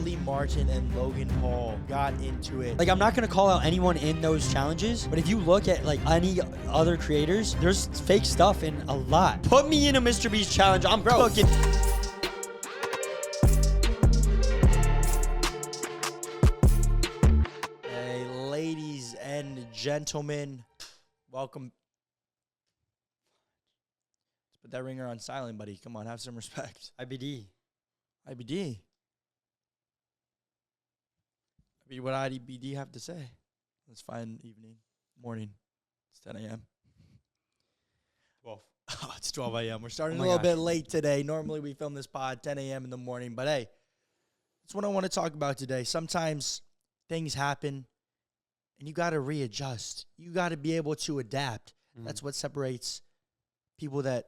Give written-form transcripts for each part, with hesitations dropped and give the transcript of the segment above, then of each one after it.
Bradley Martin and Logan Paul got into it. Like, I'm not going to call out anyone in those challenges, but if you look at, like, any other creators, there's fake stuff in a lot. Put me in a MrBeast challenge. I'm cooking. Hey, ladies and gentlemen, welcome. Let's put that ringer on silent, buddy. Come on, have some respect. IBD. IBD. What IBD have to say? It's fine. Evening, morning. It's 10 a.m. 12. Oh, it's 12 a.m. We're starting a little bit late today. Normally we film this pod 10 a.m. in the morning, but hey, that's what I want to talk about today. Sometimes things happen, and you got to readjust. You got to be able to adapt. That's what separates people that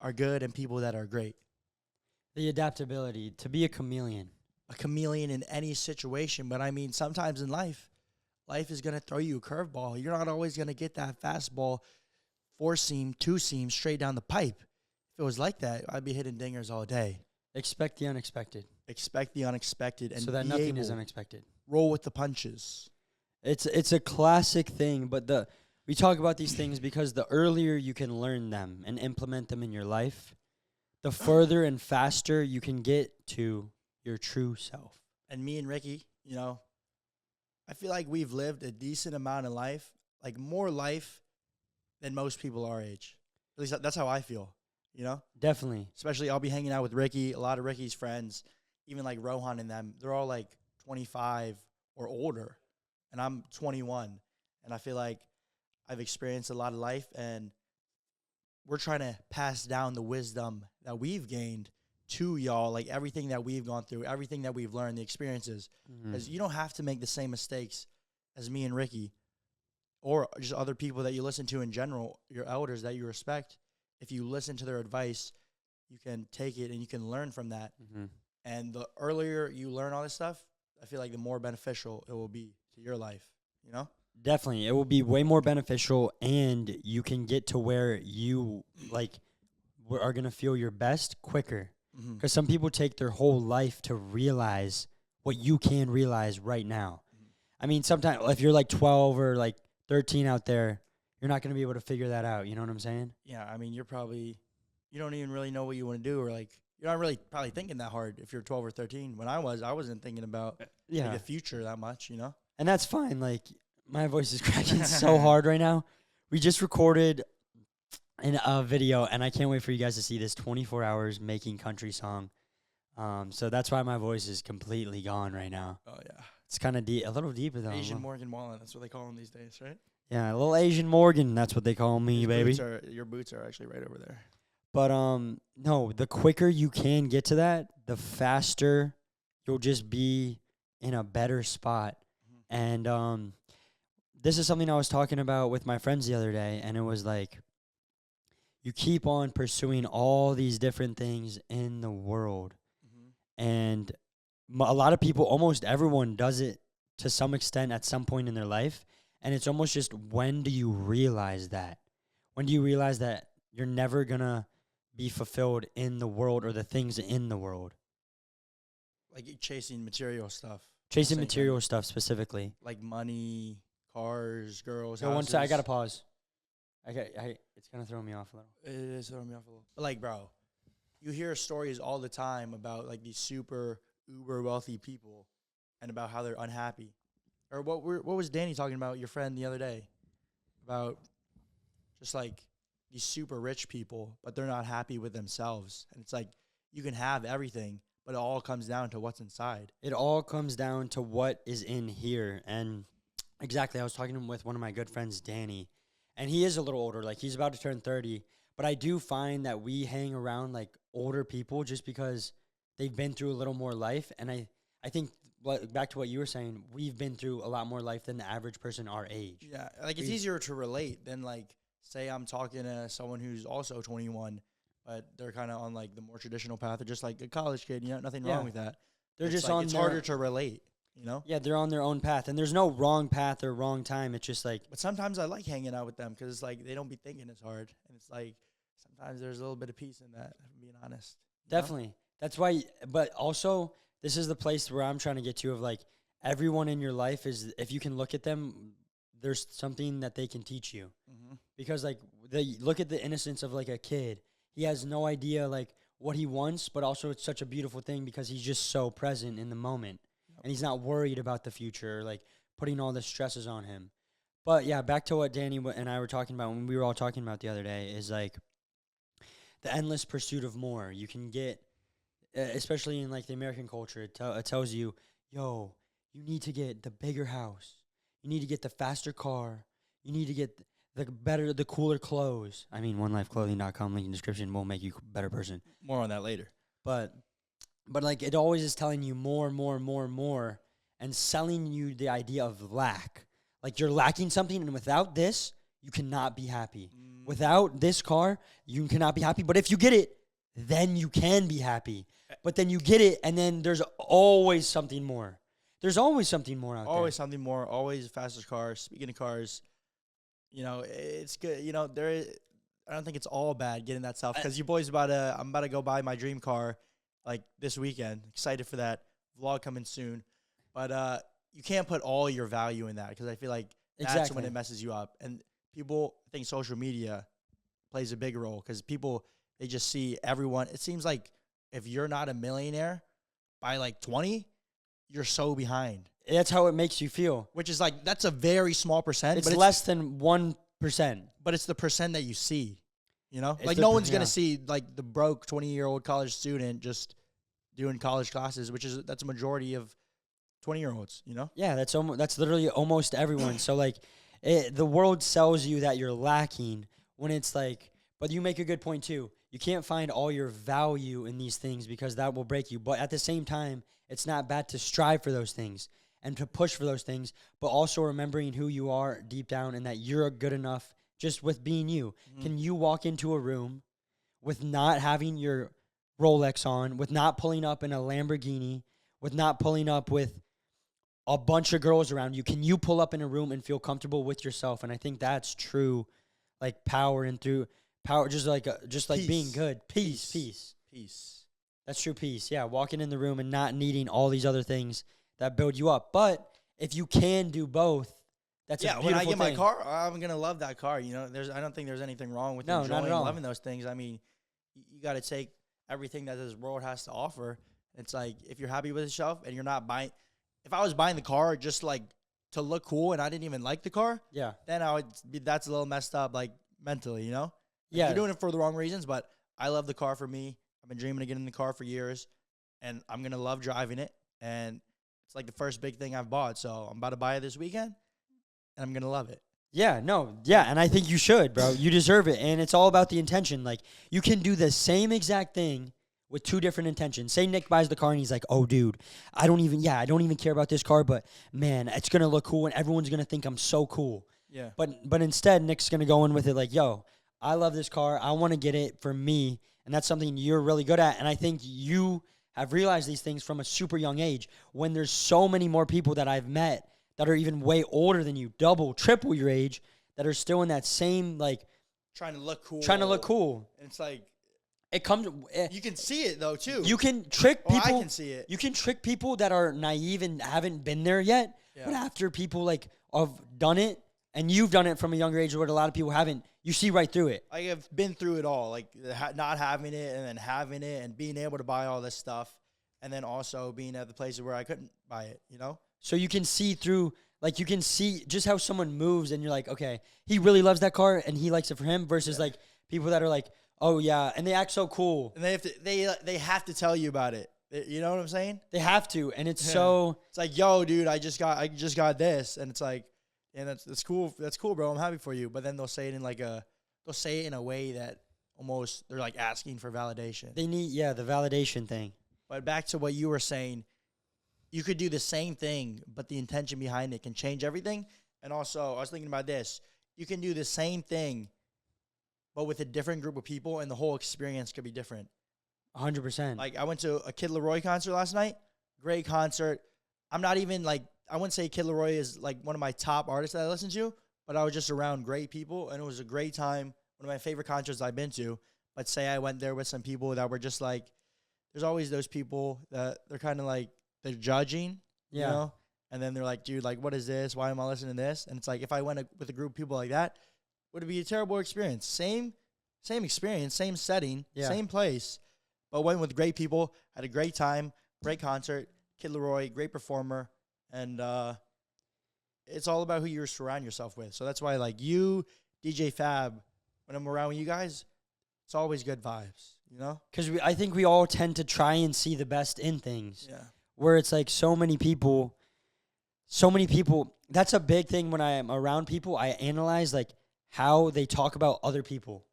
are good and people that are great. The adaptability, to be a chameleon. A chameleon in any situation, but I mean, sometimes in life is going to throw you a curveball. You're not always going to get that fastball, 4-seam, 2-seam, straight down the pipe. If it was like that, I'd be hitting dingers all day. Expect the unexpected. Expect the unexpected, and so that nothing is unexpected. Roll with the punches. It's a classic thing, but we talk about these things because the earlier you can learn them and implement them in your life, the further and faster you can get to your true self. And me and Ricky, you know, I feel like we've lived a decent amount of life, like more life than most people our age. At least that's how I feel, you know? Definitely. Especially I'll be hanging out with Ricky, a lot of Ricky's friends, even like Rohan and them. They're all like 25 or older, and I'm 21. And I feel like I've experienced a lot of life, and we're trying to pass down the wisdom that we've gained to y'all, like everything that we've gone through, everything that we've learned, the experiences. Because you don't have to make the same mistakes as me and Ricky or just other people that you listen to in general, your elders that you respect. If you listen to their advice, you can take it and you can learn from that. And the earlier you learn all this stuff, I feel like the more beneficial it will be to your life, you know? Definitely. It will be way more beneficial, and you can get to where you, like, are going to feel your best quicker. Because some people take their whole life to realize what you can realize right now. I mean, sometimes if you're like 12 or like 13 out there, you're not going to be able to figure that out. You know what I'm saying? Yeah, I mean, you don't even really know what you want to do, or like, you're not really probably thinking that hard if you're 12 or 13. When I wasn't thinking about like, the future that much, you know? And that's fine. Like, my voice is cracking so hard right now. We just recorded in a video, and I can't wait for you guys to see this 24 hours making country song. So that's why my voice is completely gone right now. Oh, yeah. It's kind of a little deeper, though. Asian Morgan Wallen, that's what they call him these days, right? Yeah, a little Asian Morgan, that's what they call me, baby. Your boots are actually right over there. But, no, the quicker you can get to that, the faster you'll just be in a better spot. And this is something I was talking about with my friends the other day, and it was like, you keep on pursuing all these different things in the world. And a lot of people, almost everyone does it to some extent at some point in their life. And it's almost just, when do you realize that? When do you realize that you're never going to be fulfilled in the world or the things in the world? Like chasing material stuff. Chasing material stuff specifically. Like money, cars, girls, houses. One second, I got to pause. It's going to throw me off a little. It is throwing me off a little. But like, bro, you hear stories all the time about like these super uber wealthy people and about how they're unhappy. Or what was Danny talking about, your friend, the other day? About just like these super rich people, but they're not happy with themselves. And it's like, you can have everything, but it all comes down to what's inside. It all comes down to what is in here. And exactly, I was talking with one of my good friends, Danny. And he is a little older, like he's about to turn 30. But I do find that we hang around like older people just because they've been through a little more life. And I think, back to what you were saying, we've been through a lot more life than the average person our age. Yeah, like it's easier to relate than like, say I'm talking to someone who's also 21, but they're kind of on like the more traditional path, or just like a college kid, you know, nothing wrong with that. They're just like, it's harder to relate. You know? Yeah, they're on their own path, and there's no wrong path or wrong time. It's just like... But sometimes I like hanging out with them because it's like they don't be thinking as hard. And it's like sometimes there's a little bit of peace in that, if I'm being honest. Definitely. That's why... But also, this is the place where I'm trying to get to of like everyone in your life is, if you can look at them, there's something that they can teach you. Mm-hmm. Because like they look at the innocence of like a kid. He has no idea like what he wants, but also it's such a beautiful thing because he's just so present in the moment. And he's not worried about the future, like putting all the stresses on him. But yeah, back to what Danny and I were talking about when we were all talking about the other day is like the endless pursuit of more. You can get, especially in like the American culture, it tells you, yo, you need to get the bigger house. You need to get the faster car. You need to get the cooler clothes. I mean, onelifeclothing.com link in description will make you a better person. More on that later. But like it always is telling you more, and selling you the idea of lack. Like you're lacking something, and without this, you cannot be happy. Without this car, you cannot be happy. But if you get it, then you can be happy. But then you get it, and then there's always something more. There's always something more out there. Always something more. Always faster cars. Speaking of cars, it's good. I don't think it's all bad getting that stuff because your boy's I'm about to go buy my dream car like this weekend. Excited for that vlog coming soon. But you can't put all your value in that because I feel like that's when it messes you up. And people think social media plays a big role because people, they just see everyone. It seems like if you're not a millionaire by like 20, you're so behind. That's how it makes you feel. Which is like, that's a very small percent. It's less than 1%. But it's the percent that you see, Like no one's going to see like the broke 20-year-old college student just doing college classes, that's a majority of 20-year-olds, Yeah, that's literally almost everyone. So like the world sells you that you're lacking when it's like, but you make a good point too. You can't find all your value in these things because that will break you. But at the same time, it's not bad to strive for those things and to push for those things, but also remembering who you are deep down and that you're good enough just with being you. Mm-hmm. Can you walk into a room with not having your Rolex on, with not pulling up in a Lamborghini, with not pulling up with a bunch of girls around you? Can you pull up in a room and feel comfortable with yourself? And I think that's true, like power and through power, just like being good. Peace. That's true peace. Yeah, walking in the room and not needing all these other things that build you up. But if you can do both, that's a beautiful thing. When I get my car, I'm gonna love that car. I don't think there's anything wrong with enjoying and loving those things. I mean, you got to take everything that this world has to offer. It's like if you're happy with yourself and you're not buying. If I was buying the car just like to look cool and I didn't even like the car, then I would be. That's a little messed up, like mentally, Like you're doing it for the wrong reasons, but I love the car for me. I've been dreaming of getting in the car for years, and I'm gonna love driving it. And it's like the first big thing I've bought, so I'm about to buy it this weekend, and I'm gonna love it. And I think you should, bro. You deserve it, and it's all about the intention. Like you can do the same exact thing with two different intentions. Say Nick buys the car and he's like, "Oh, dude, I don't even care about this car, but man, it's gonna look cool, and everyone's gonna think I'm so cool." Yeah. But instead, Nick's gonna go in with it like, "Yo, I love this car. I want to get it for me." And that's something you're really good at. And I think you have realized these things from a super young age when there's so many more people that I've met that are even way older than you, double, triple your age, that are still in that same, like... Trying to look cool. And it's like... It comes... you can see it, though, too. You can trick people... I can see it. You can trick people that are naive and haven't been there yet. Yeah. But after people, like, have done it, and you've done it from a younger age where a lot of people haven't, you see right through it. I have been through it all, like not having it and then having it and being able to buy all this stuff and then also being at the places where I couldn't buy it, So you can see through, like you can see just how someone moves and you're like, okay, he really loves that car and he likes it for him versus like people that are like, oh yeah, and they act so cool. And they have to tell you about it. You know what I'm saying? They have to, and it's so... It's like, yo, dude, I just got this, and it's like... And that's cool. That's cool, bro. I'm happy for you. But then they'll say it in a way that almost they're like asking for validation. They need, the validation thing. But back to what you were saying, you could do the same thing, but the intention behind it can change everything. And also, I was thinking about this. You can do the same thing, but with a different group of people, and the whole experience could be different. 100%. Like, I went to a Kid Laroi concert last night. Great concert. I'm not even like... I wouldn't say Kid Laroi is like one of my top artists that I listen to, but I was just around great people, and it was a great time. One of my favorite concerts I've been to. But say I went there with some people that were just like, there's always those people that they're kind of like they're judging, you Yeah. know, and then they're like, dude, like, what is this? Why am I listening to this? And it's like, if I went with a group of people like that, would it be a terrible experience? Same experience, same setting, Yeah. same place, but went with great people, had a great time, great concert. Kid Leroy, great performer, and it's all about who you surround yourself with. So that's why, like you, DJ Fab, when I'm around with you guys, it's always good vibes, you know? Because I think we all tend to try and see the best in things. Yeah. Where it's like so many people. That's a big thing when I am around people. I analyze like how they talk about other people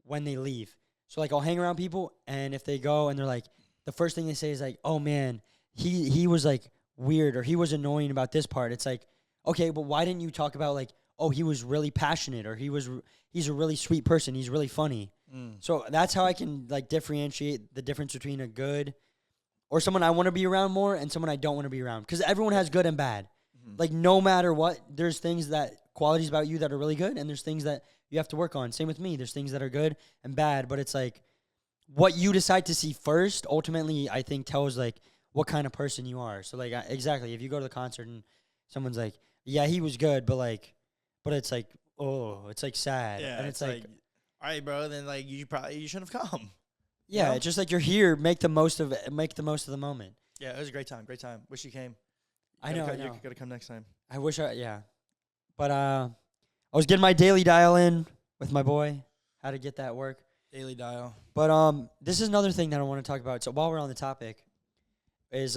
when they leave. So like I'll hang around people, and if they go and they're like, the first thing they say is like, oh man, he was like weird, or he was annoying about this part. It's like, okay, but why didn't you talk about like, oh, he was really passionate, or he's a really sweet person, he's really funny. So that's how I can like differentiate the difference between a good or someone I want to be around more and someone I don't want to be around. Because everyone has good and bad. Like no matter what, there's qualities about you that are really good, and there's things that you have to work on. Same with me. There's things that are good and bad, but it's like what you decide to see first ultimately, I think, tells like what kind of person you are. So like exactly, if you go to the concert and someone's like, yeah, he was good, but it's like, oh, it's like sad. Yeah, And it's like all right, bro, then like you shouldn't have come. yeah, know? it's just like you're here, make the most of it, make the most of the moment. Yeah, it was a great time. Wish you came. I know. You gotta come next time. I wish yeah. But I was getting my daily dial in with my boy, how to get that work. Daily dial. But this is another thing that I want to talk about. So while we're on the topic, is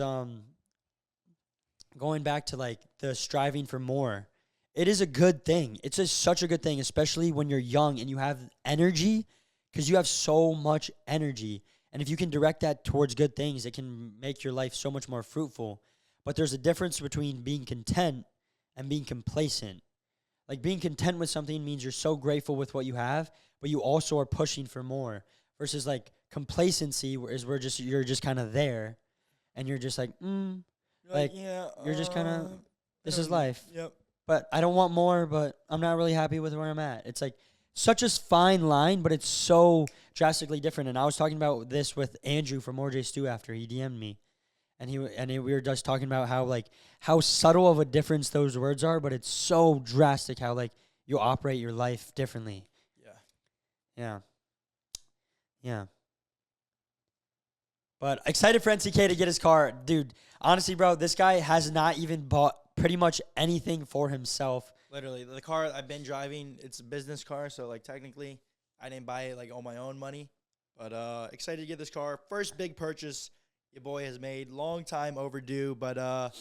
going back to like the striving for more. It is a good thing. It's just such a good thing, especially when you're young and you have energy, because you have so much energy. And if you can direct that towards good things, it can make your life so much more fruitful. But there's a difference between being content and being complacent. Like being content with something means you're so grateful with what you have, but you also are pushing for more. Versus like complacency is where you're just kind of there, and you're just like, Yeah, you're just kind of, this is life. Yep. But I don't want more, but I'm not really happy with where I'm at. It's like such a fine line, but it's so drastically different. And I was talking about this with Andrew from RJ Stew after he DM'd me. And we were just talking about how subtle of a difference those words are, but it's so drastic how like you operate your life differently. Yeah. But excited for NCK to get his car. Dude, honestly, bro, this guy has not even bought pretty much anything for himself. Literally, the car I've been driving, it's a business car, so like technically I didn't buy it like on my own money. But excited to get this car. First big purchase your boy has made. Long time overdue, but I'm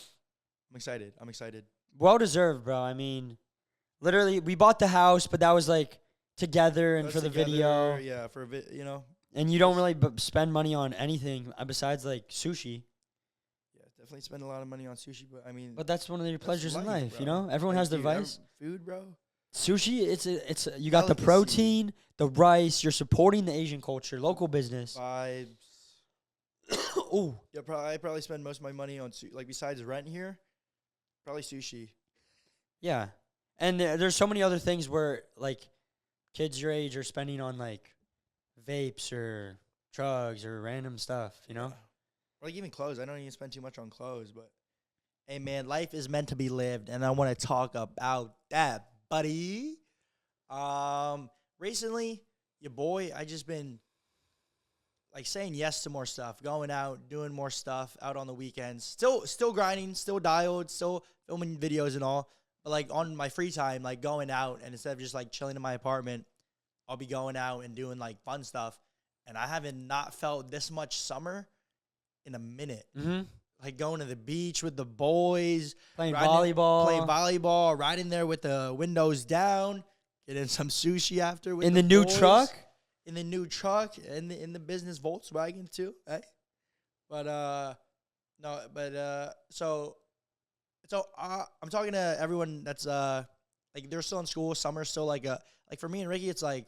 excited. Well deserved, bro. I mean, literally, we bought the house, but that was like together and Us for the together, video. Yeah, for a bit, you know. And you don't really spend money on anything besides like sushi. Yeah, definitely spend a lot of money on sushi, but I mean, But that's one of your pleasures in life, bro. you know? Everyone Like, has their dude, vice. Food, bro. Sushi, you got the Delicacy. protein, the rice, you're supporting the Asian culture, local business. Vibes. Ooh. Yeah, I probably spend most of my money on like besides rent here, probably sushi. Yeah. And there's so many other things where like kids your age are spending on like vapes or drugs or random stuff, you know? Or like even clothes. I don't even spend too much on clothes, but hey man, life is meant to be lived, and I want to talk about that, buddy. Recently, your boy, I just been like saying yes to more stuff, going out, doing more stuff out on the weekends. Still grinding, still dialed, still filming videos and all. But like on my free time, like going out, and instead of just like chilling in my apartment, I'll be going out and doing like fun stuff. And I haven't not felt this much summer in a minute. Mm-hmm. Like going to the beach with the boys, Playing playing volleyball. volleyball, riding there with the windows down, getting some sushi after with In the new boys. truck? In the new truck, in the business Volkswagen too, eh? But so I'm talking to everyone that's like they're still in school. Summer's still like for me and Ricky, it's like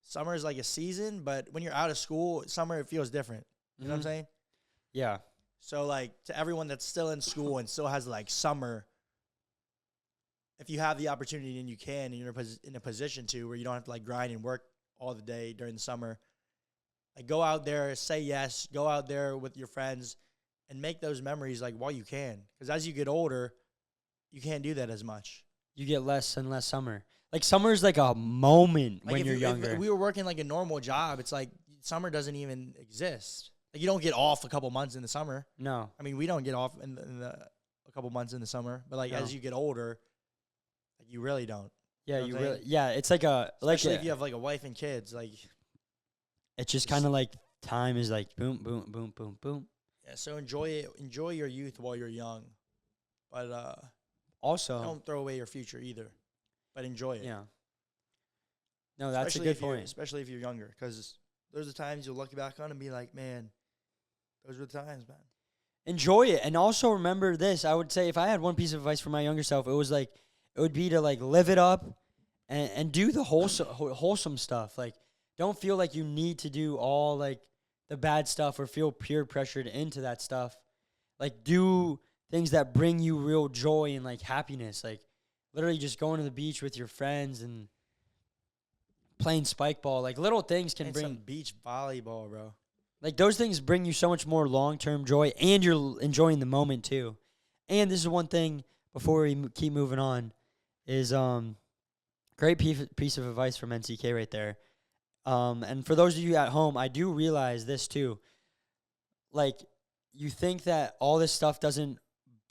summer is like a season, but when you're out of school, summer it feels different. You know what I'm saying? Yeah. So like to everyone that's still in school and still has like summer, if you have the opportunity and you can, and you're in a position to where you don't have to like grind and work all the day during the summer, Like, go out there, say yes, go out there with your friends, and make those memories like while you can. Because as you get older, you can't do that as much. You get less and less summer. Like summer's like a moment Like when if you're if younger. we were working like a normal job, it's like summer doesn't even exist. Like, you don't get off a couple months in the summer. No. I mean, we don't get off a couple months in the summer, but like No. as you get older, like you really don't. Yeah, know what you I'm really. saying? Yeah, it's like a Especially if you have like a wife and kids. Like, it's just kind of like time is like boom, boom, boom, boom, boom. yeah. So enjoy it. Enjoy your youth while you're young, but Also, don't throw away your future either. But enjoy it. yeah. No, that's Especially a good point. Especially if you're younger, because there's the times you'll look back on and be like, man, those were the times, man. Enjoy it, and also remember this. I would say if I had one piece of advice for my younger self, it was like it would be to like live it up and do the wholesome stuff. Like, don't feel like you need to do all like the bad stuff or feel peer pressured into that stuff. Like, do things that bring you real joy and like happiness. Like, literally just going to the beach with your friends and playing spike ball. Like, little things can And bring some beach volleyball, bro. like those things bring you so much more long-term joy, and you're enjoying the moment too. And this is one thing before we keep moving on is great piece of advice from NCK right there. And for those of you at home, I do realize this too. Like, you think that all this stuff doesn't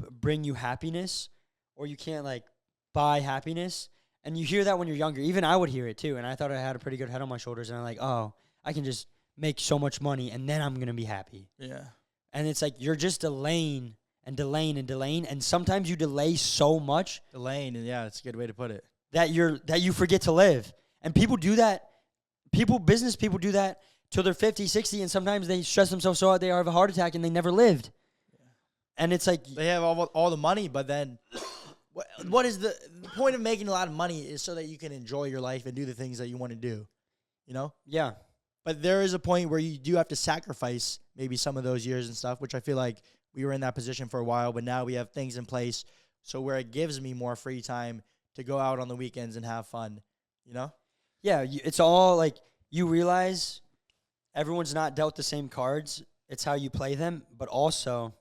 bring you happiness, or you can't like buy happiness, and you hear that when you're younger. Even I would hear it too, and I thought I had a pretty good head on my shoulders, and I'm like, oh, I can just make so much money, and then I'm gonna be happy. Yeah. And it's like you're just delaying and delaying and delaying, and sometimes you delay so much Delaying, and yeah, it's a good way to put it. that you forget to live. And people do that. Business people do that till they're 50, 60, and sometimes they stress themselves so out they have a heart attack and they never lived. Yeah. And it's like They have all the money, but then what is the point of making a lot of money is so that you can enjoy your life and do the things that you want to do, you know? yeah. But there is a point where you do have to sacrifice maybe some of those years and stuff, which I feel like we were in that position for a while, but now we have things in place so where it gives me more free time to go out on the weekends and have fun, you know? Yeah, it's all like you realize everyone's not dealt the same cards. It's how you play them, but also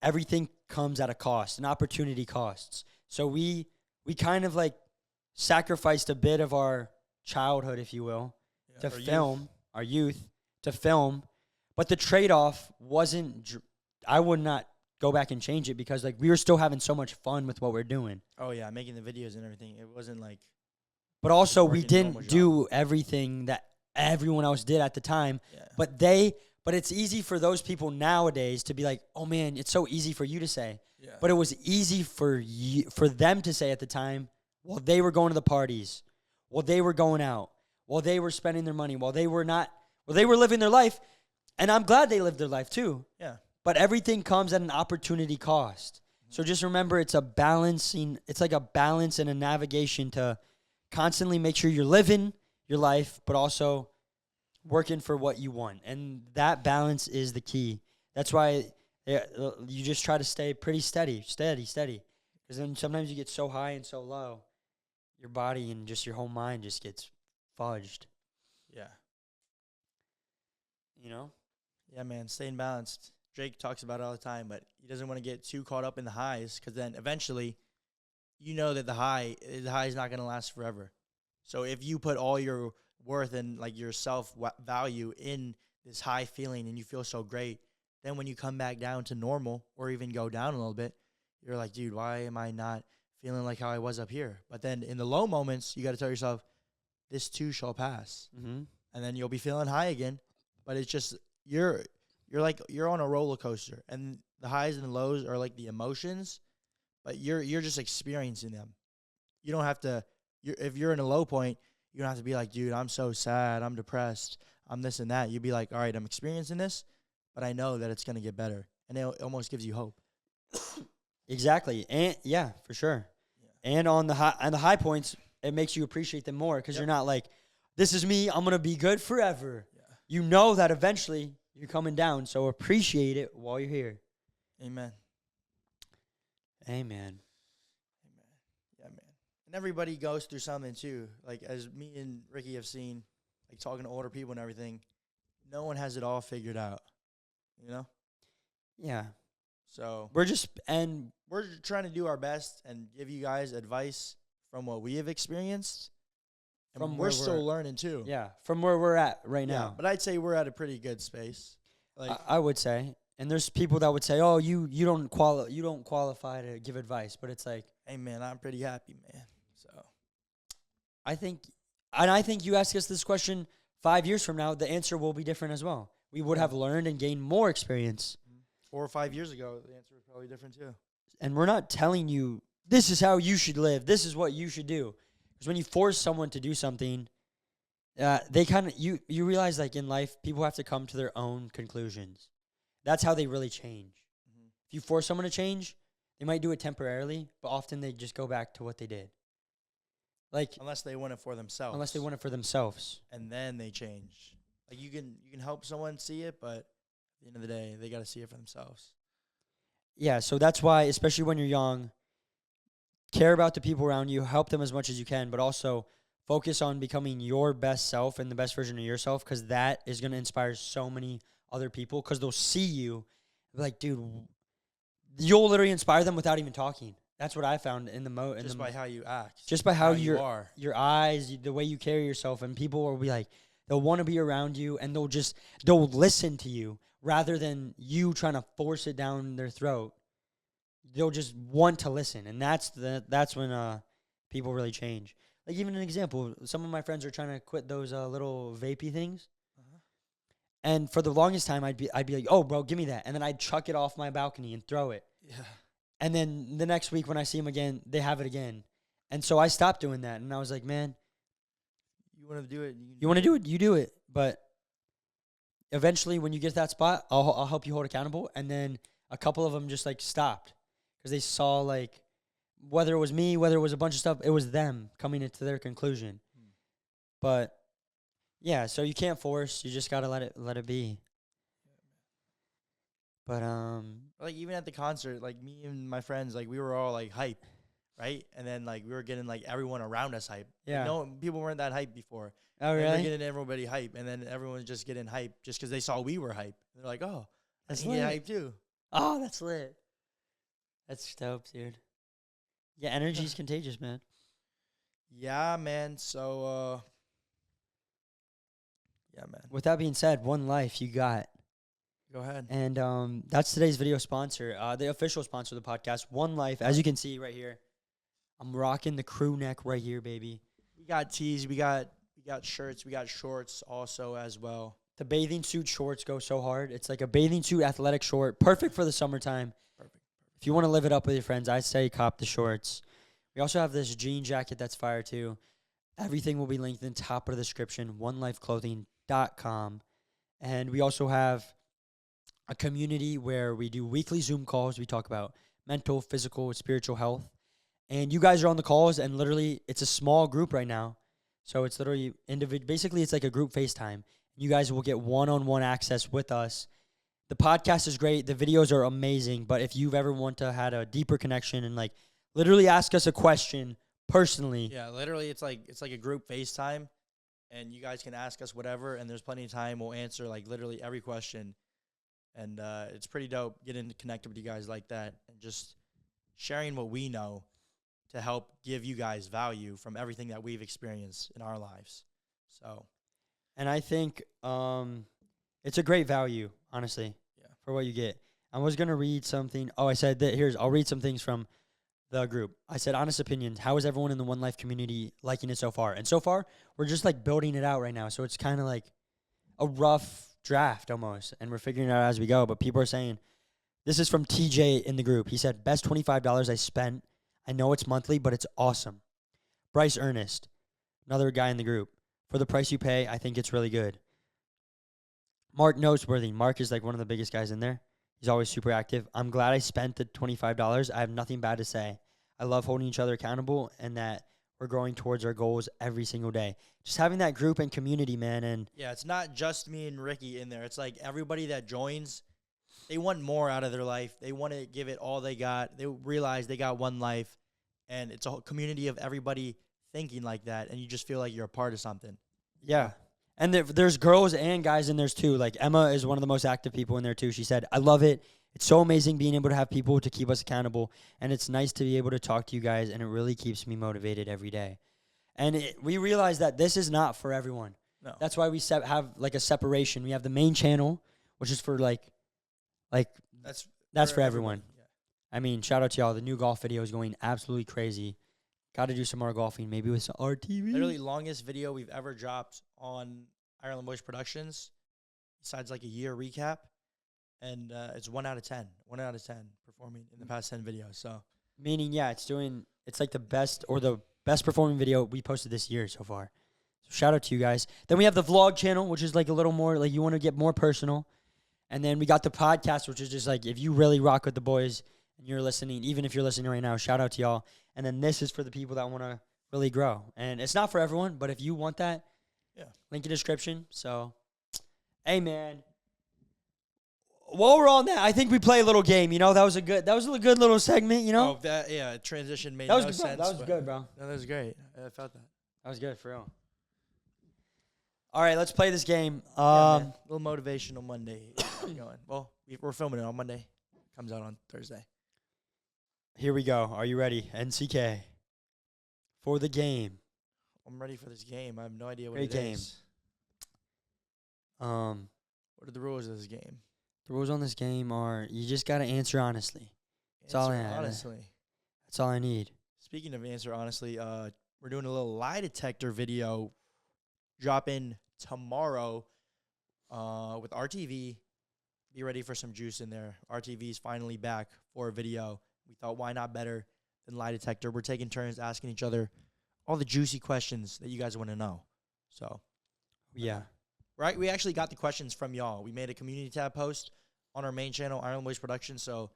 everything comes at a cost, an opportunity costs. So we kind of like sacrificed a bit of our childhood, if you will, to film, our youth, to film. But the trade-off wasn't, I would not go back and change it because like we were still having so much fun with what we're doing. Oh, yeah, making the videos and everything. It wasn't like. But also we working didn't normal do everything that everyone else did at the time. Yeah. But it's easy for those people nowadays to be like, oh man, it's so easy for you to say. Yeah. But it was easy for them to say at the time while they were going to the parties, while they were going out, while they were spending their money, while they were living their life. And I'm glad they lived their life too. Yeah. But everything comes at an opportunity cost. So just remember it's like a balance and a navigation to constantly make sure you're living your life, but also working for what you want. And that balance is the key. That's why you just try to stay pretty steady. Because then sometimes you get so high and so low, your body and just your whole mind just gets fudged. Yeah. You know? Yeah, man, staying balanced. Drake talks about it all the time, but he doesn't want to get too caught up in the highs because then eventually you know that the high is not going to last forever. So if you put all your worth and like your self-value in this high feeling and you feel so great, then when you come back down to normal or even go down a little bit, you're like, dude, why am I not feeling like how I was up here? But then in the low moments, you got to tell yourself, this too shall pass. Mm-hmm. And then you'll be feeling high again. But it's just, you're on a roller coaster, and the highs and the lows are like the emotions, but you're just experiencing them. You don't have to, if you're in a low point, you don't have to be like, dude, I'm so sad, I'm depressed, I'm this and that. You'd be like, all right, I'm experiencing this, but I know that it's going to get better. And it almost gives you hope. Exactly. And yeah, for sure. Yeah. And on the high points, it makes you appreciate them more because you're not like, this is me, I'm going to be good forever. Yeah. You know that eventually you're coming down, so appreciate it while you're here. Amen. Amen. Yeah, man. And everybody goes through something too. Like as me and Ricky have seen, like talking to older people and everything, no one has it all figured out, you know? Yeah. So We're just we're trying to do our best and give you guys advice from what we have experienced. And From we're where still learning too. yeah, from where we're at right Yeah, now. but I'd say we're at a pretty good space. Like, I would say. And there's people that would say, "Oh, you don't qualify to give advice." But it's like, hey man, I'm pretty happy, man. So I think you ask us this question 5 years from now, the answer will be different as well. We would have learned and gained more experience. 4 or 5 years ago, the answer was probably different too. And we're not telling you this is how you should live. This is what you should do. Because when you force someone to do something, they kind of you realize like in life, people have to come to their own conclusions. That's how they really change. Mm-hmm. If you force someone to change, they might do it temporarily, but often they just go back to what they did. Like Unless they want it for themselves. unless they want it for themselves. And then they change. Like you can help someone see it, but at the end of the day, they got to see it for themselves. Yeah, so that's why, especially when you're young, care about the people around you, help them as much as you can, but also focus on becoming your best self and the best version of yourself, because that is going to inspire so many other people, because they'll see you like, dude, you'll literally inspire them without even talking. That's what I found in the Just by how you act. just by how you are. your eyes, the way you carry yourself, and people will be like, they'll want to be around you, and they'll listen to you rather than you trying to force it down their throat. They'll just want to listen, and that's when people really change. Like even an example, some of my friends are trying to quit those little vapey things, and for the longest time, I'd be like, "Oh, bro, give me that," and then I'd chuck it off my balcony and throw it. Yeah. And then the next week when I see them again, they have it again, and so I stopped doing that, and I was like, "Man, You want to do it? you want to do it, you do it." But eventually, when you get to that spot, I'll help you hold accountable, and then a couple of them just like stopped because they saw like whether it was me, whether it was a bunch of stuff, it was them coming into their conclusion. But yeah, so you can't force. You just gotta let it be. But Like even at the concert, like me and my friends, like we were all like hype, right? And then like we were getting like everyone around us hype. Yeah. Like, no, people weren't that hype before. oh And we're really? getting everybody hype, and then everyone's just getting hype just because they saw we were hype. They're like, oh, That's I can get lit. hype too. Oh, that's lit. That's dope, dude. Yeah, energy's contagious, man. Yeah, man. So, yeah, man. With that being said, one life you got. Go ahead. And that's today's video sponsor, the official sponsor of the podcast, One Life. As you can see right here, I'm rocking the crew neck right here, baby. We got tees, we got shirts, we got shorts also as well. The bathing suit shorts go so hard. It's like a bathing suit athletic short, perfect for the summertime. Perfect. If you want to live it up with your friends, I'd say cop the shorts. We also have this jean jacket that's fire too. Everything will be linked in the top of the description, onelifeclothing.com. And we also have a community where we do weekly Zoom calls. We talk about mental, physical, spiritual health. And you guys are on the calls, and literally it's a small group right now. So it's literally individual. Basically, it's like a group FaceTime. You guys will get one-on-one access with us. The podcast is great. The videos are amazing. But if you've ever had a deeper connection and like literally ask us a question personally. Yeah, literally, it's like a group FaceTime, and you guys can ask us whatever, and there's plenty of time. We'll answer like literally every question, and it's pretty dope getting connected with you guys like that, and just sharing what we know to help give you guys value from everything that we've experienced in our lives. So, And I think it's a great value, honestly, for what you get. I was going to read something. Oh, I said that I'll read some things from the group. I said, honest opinions. How is everyone in the One Life community liking it so far? And so far, we're just like building it out right now. So it's kind of like a rough draft almost. And we're figuring it out as we go. But people are saying, this is from TJ in the group. He said, best $25 I spent. I know it's monthly, but it's awesome. Bryce Ernest, another guy in the group. For the price you pay, I think it's really good. Mark Noseworthy. Mark is like one of the biggest guys in there. He's always super active. I'm glad I spent the $25. I have nothing bad to say. I love holding each other accountable and that we're growing towards our goals every single day. Just having that group and community, man. And yeah, it's not just me and Ricky in there. It's like everybody that joins, they want more out of their life. They want to give it all they got. They realize they got one life, and it's a whole community of everybody thinking like that, and you just feel like you're a part of something. yeah. And there's girls and guys in there too. Like Emma is one of the most active people in there too. She said, I love it. It's so amazing being able to have people to keep us accountable. And it's nice to be able to talk to you guys. And it really keeps me motivated every day. And we realize that this is not for everyone. No. That's why we have like a separation. We have the main channel, which is for like that's for everyone. Yeah. I mean, shout out to y'all. The new golf video is going absolutely crazy. Got to do some more golfing, maybe with some RTV. Literally longest video we've ever dropped on Ireland Boys Productions, besides like a year recap. And it's 1 out of 10. 1 out of 10 performing in the past 10 videos. So meaning, yeah, it's like the best performing video we posted this year so far. So shout out to you guys. Then we have the vlog channel, which is like a little more like you want to get more personal. And then we got the podcast, which is just like if you really rock with the boys and you're listening, even if you're listening right now, shout out to y'all. And then this is for the people that want to really grow. And it's not for everyone, but if you want that, link in description. So, hey, man. While we're on that, I think we play a little game. You know, that was a good little segment, you know? Oh, transition made no sense. That was good, bro. No, that was great. I felt that. That was good, for real. All right, let's play this game. A little motivational Monday going. Well, we're filming it on Monday. Comes out on Thursday. Here we go. Are you ready? NCK. For the game. I'm ready for this game. I have no idea what Great it game. is. What are the rules of this game? The rules on this game are you just got to answer honestly. That's all I need. Honestly. That's all I need. Speaking of answer honestly, we're doing a little lie detector video dropping tomorrow with RTV. Be ready for some juice in there. RTV is finally back for a video. We thought, why not better than lie detector? We're taking turns asking each other all the juicy questions that you guys want to know. So, yeah. Right, we actually got the questions from y'all. We made a community tab post on our main channel, Ireland Boys Productions. So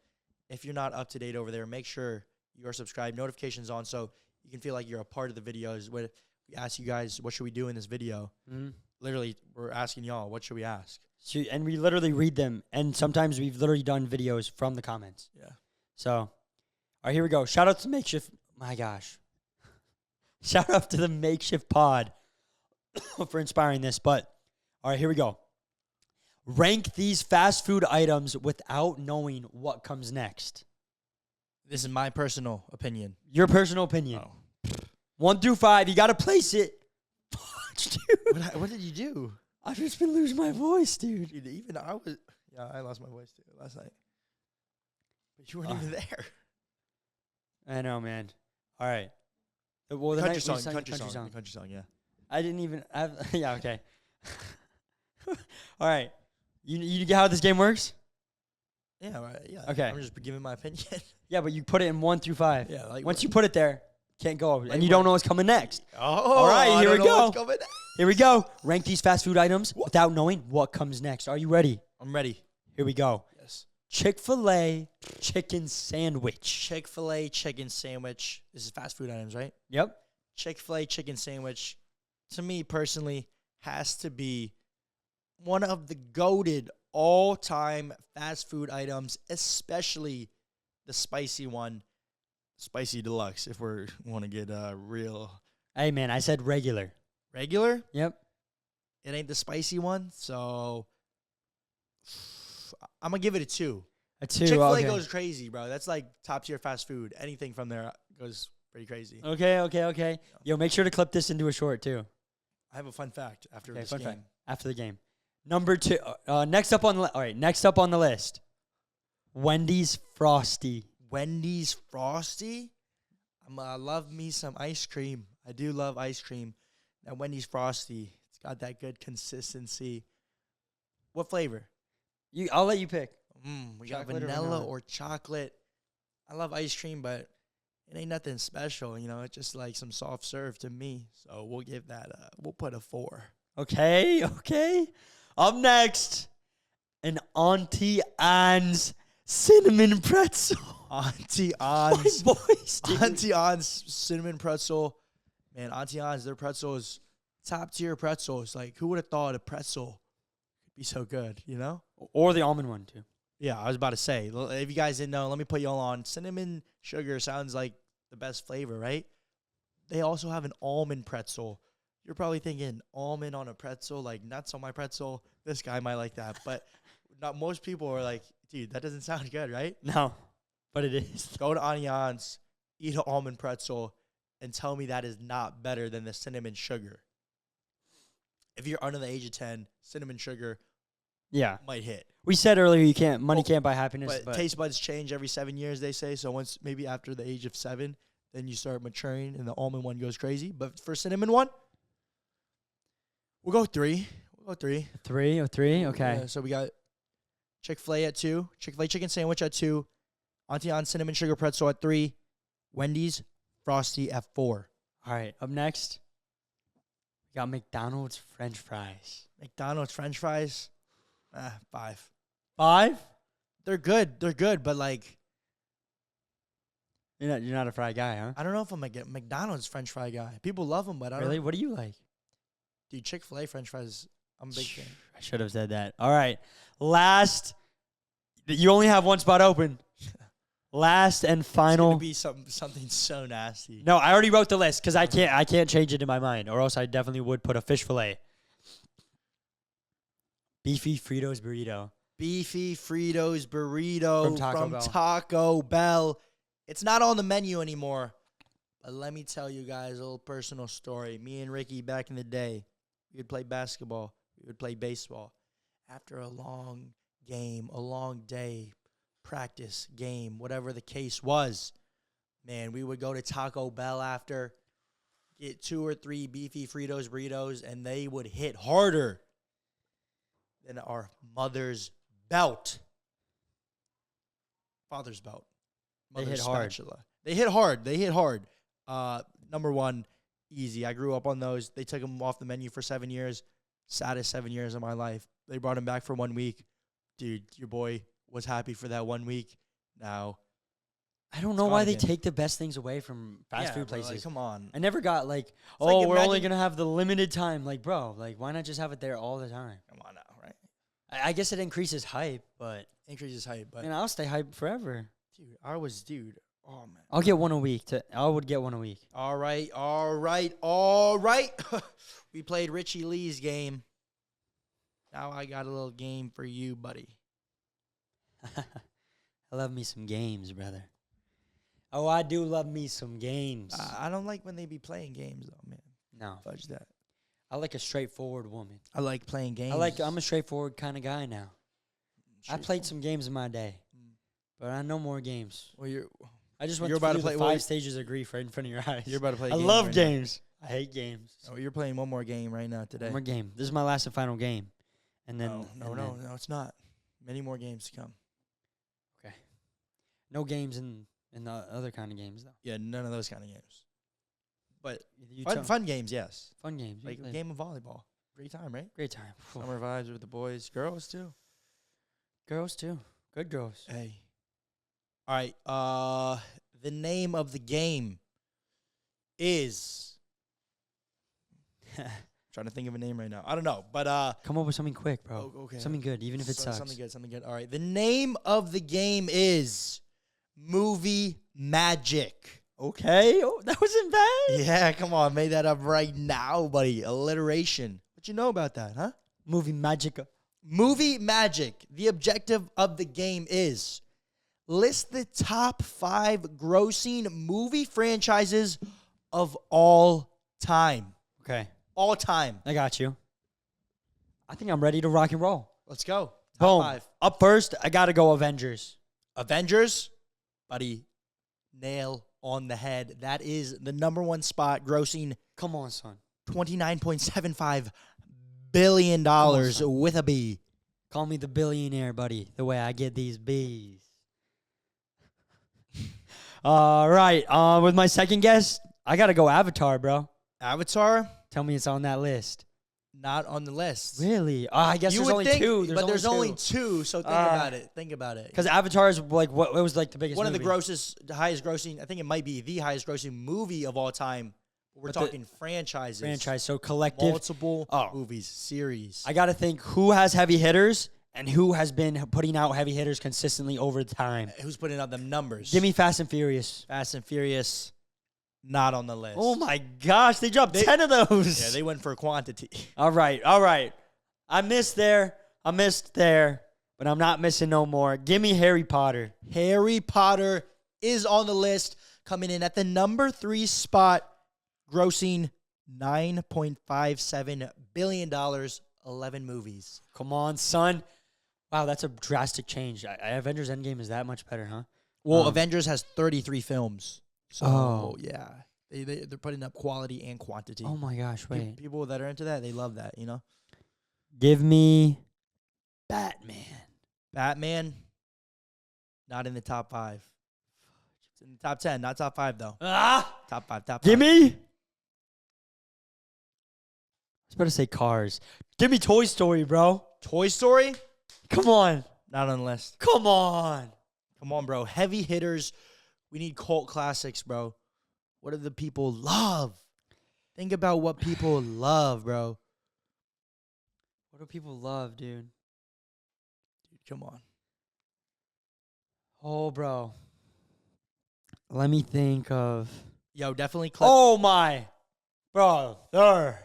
if you're not up to date over there, make sure you are subscribed, notifications on, so you can feel like you're a part of the videos. We ask you guys, what should we do in this video? Mm-hmm. Literally, we're asking y'all, what should we ask? And we literally read them, and sometimes we've literally done videos from the comments. Yeah. So, all right, here we go. Shout out to Makeshift. My gosh. Shout out to the Makeshift Pod for inspiring this, but all right, here we go. Rank these fast food items without knowing what comes next. This is my personal opinion. Your personal opinion. Oh. 1 through 5. You got to place it. Dude. What did you do? I've just been losing my voice, dude. Even I was... Yeah, I lost my voice, too, last night. But you weren't even there. I know, man. All right. Well, the country song, yeah. I didn't even... yeah, okay. All right. You get how this game works? Yeah, right. Yeah. Okay. I'm just giving my opinion. Yeah, but you put it in 1 through 5. Yeah. Like once you put it there, can't go over. And you don't know what's coming next. Oh. All right, here we go. What's coming next. Here we go. Rank these fast food items without knowing what comes next. Are you ready? I'm ready. Here we go. Yes. Chick-fil-A chicken sandwich. Chick-fil-A chicken sandwich. This is fast food items, right? Yep. Chick-fil-A chicken sandwich, to me personally, has to be one of the goated all-time fast food items, especially the spicy one, spicy deluxe, if we want to get real. Hey, man, I said regular. Regular? Yep. It ain't the spicy one, so I'm going to give it a 2. A 2, Chick-fil-A okay. goes crazy, bro. That's like top-tier fast food. Anything from there goes pretty crazy. Okay. Yo, make sure to clip this into a short, too. I have a fun fact after this fun game. fact. After the game. Number 2. Next up on the list. Wendy's Frosty. Wendy's Frosty? I love me some ice cream. I do love ice cream. That Wendy's Frosty, it's got that good consistency. What flavor? I'll let you pick. We got vanilla or chocolate. I love ice cream, but it ain't nothing special. You know, it's just like some soft serve to me. So we'll give that we'll put a 4. Okay. Up next, an Auntie Anne's cinnamon pretzel. Auntie Anne's. My voice, dude. Auntie Anne's cinnamon pretzel. Man, Auntie Anne's, their pretzel is top tier pretzels. Like, who would have thought a pretzel could be so good, you know? Or the almond one, too. Yeah, I was about to say. If you guys didn't know, let me put you all on. Cinnamon sugar sounds like the best flavor, right? They also have an almond pretzel. you're probably thinking almond on a pretzel, like nuts on my pretzel. This guy might like that, but not most people are like, dude, that doesn't sound good, right? No, but it is. Go to Onions, eat an almond pretzel, and tell me that is not better than the cinnamon sugar. If you're under the age of 10, cinnamon sugar might hit. We said earlier money can't buy happiness. But taste buds change every 7 years, they say. So once maybe after the age of 7, then you start maturing and the almond one goes crazy. But for cinnamon one, we'll go 3. We'll go 3. 3 or 3? Okay. Yeah, so we got Chick-fil-A at 2, Chick-fil-A chicken sandwich at 2, Auntie Anne's cinnamon sugar pretzel at 3, Wendy's Frosty at 4. All right. Up next, we got McDonald's French fries. McDonald's French fries, 5. 5? They're good, but like You're not a fry guy, huh? I don't know if I'm a McDonald's French fry guy. People love them, but I don't. Really? What do you like? Dude, Chick-fil-A French fries, I'm a big fan. I should have said that. All right. Last. You only have one spot open. Last and final. It's gonna be something so nasty. No, I already wrote the list because I can't change it in my mind, or else I definitely would put a fish fillet. Beefy Fritos burrito. Beefy Fritos burrito From Taco Bell. It's not on the menu anymore. But let me tell you guys a little personal story. Me and Ricky back in the day, we would play basketball. We would play baseball. After a long game, a long day, practice, game, whatever the case was, man, we would go to Taco Bell after, get 2 or 3 beefy Fritos burritos, and they would hit harder than our mother's belt. Father's belt. They Mother's hit hard. spatula. They hit hard. Number 1, easy. I grew up on those. They took them off the menu for 7 years. Saddest 7 years of my life. They brought them back for 1 week. Dude, your boy was happy for that 1 week. Now, I don't know why they take the best things away from fast food bro, places. like, come on. I never got like, like we're only imagine- going to have the limited time. Like, bro, like, why not just have it there all the time? Come on now, right? I guess it increases hype, but Increases hype, but I'll stay hype forever. dude. Oh man. I'll get one a week. I would get one a week. All right. We played Richie Lee's game. Now I got a little game for you, buddy. I love me some games, brother. Oh, I do love me some games. I don't like when they be playing games, though, man. No. Fudge that. I like a straightforward woman. I like playing games. I'm a straightforward kind of guy now. I played some games in my day, but I know more games. Well, I just went you're about to through play the 5 stages of grief right in front of your eyes. You're about to play. I love games. I hate games. Oh, you're playing one more game right now today. One more game. This is my last and final game, and then No, it's not. Many more games to come. Okay. No games in the other kind of games though. Yeah, none of those kind of games. But You fun games, yes. fun games. Like a game of volleyball. Great time, right? Great time. Summer vibes with the boys, girls too. Girls too. Good girls. Hey. All right. The name of the game is. Trying to think of a name right now. I don't know, but Come up with something quick, bro. okay. Something good, even if it sucks. Something good. All right. The name of the game is Movie Magic. Okay. Oh, that wasn't bad. Yeah, come on, made that up right now, buddy. Alliteration. What you know about that, huh? Movie magic. Movie Magic. The objective of the game is list the top 5 grossing movie franchises of all time. Okay. All time. I got you. I think I'm ready to rock and roll. Let's go. Top Boom. 5. Up first, I got to go Avengers. Avengers. Buddy, nail on the head. That is the number 1 spot, grossing Come on, son. $29.75 billion with a B. Call me the billionaire, buddy, the way I get these B's. All right. With my second guess, I got to go Avatar, bro. Avatar, Tell me it's on that list. not on the list. Really? I guess You there's would only think, 2. but there's only 2, so think about it. Because Avatar is like what it was like the biggest One movie. of the highest grossing, I think it might be the highest grossing movie of all time. We're But the talking franchises. franchise, so collective. Multiple Oh. movies, series. I got to think who has heavy hitters and who has been putting out heavy hitters consistently over time. Who's putting out them numbers? Give me Fast and Furious. Fast and Furious. not on the list. Oh my gosh, they dropped 10 of those. Yeah, they went for quantity. All right. I missed there, but I'm not missing no more. Give me Harry Potter. Harry Potter is on the list, coming in at the number 3 spot, grossing $9.57 billion, 11 movies. Come on, son. Wow, that's a drastic change. Avengers Endgame is that much better, huh? Well, Avengers has 33 films. So, Oh. yeah. They're putting up quality and quantity. Oh my gosh, wait. People that are into that, they love that, you know? Give me Batman. Batman, not in the top 5. It's in the top 10, not top 5, though. Top 5. Give me. I was about to say Cars. Give me Toy Story, bro. Toy Story, Come on. not on the list. Come on. Come on, bro. Heavy hitters. We need cult classics, bro. What do the people love? Think about what people love, bro. What do people love, dude? Dude, come on. Oh, bro. Let me think of. Yo, definitely. Oh, my. Bro. There.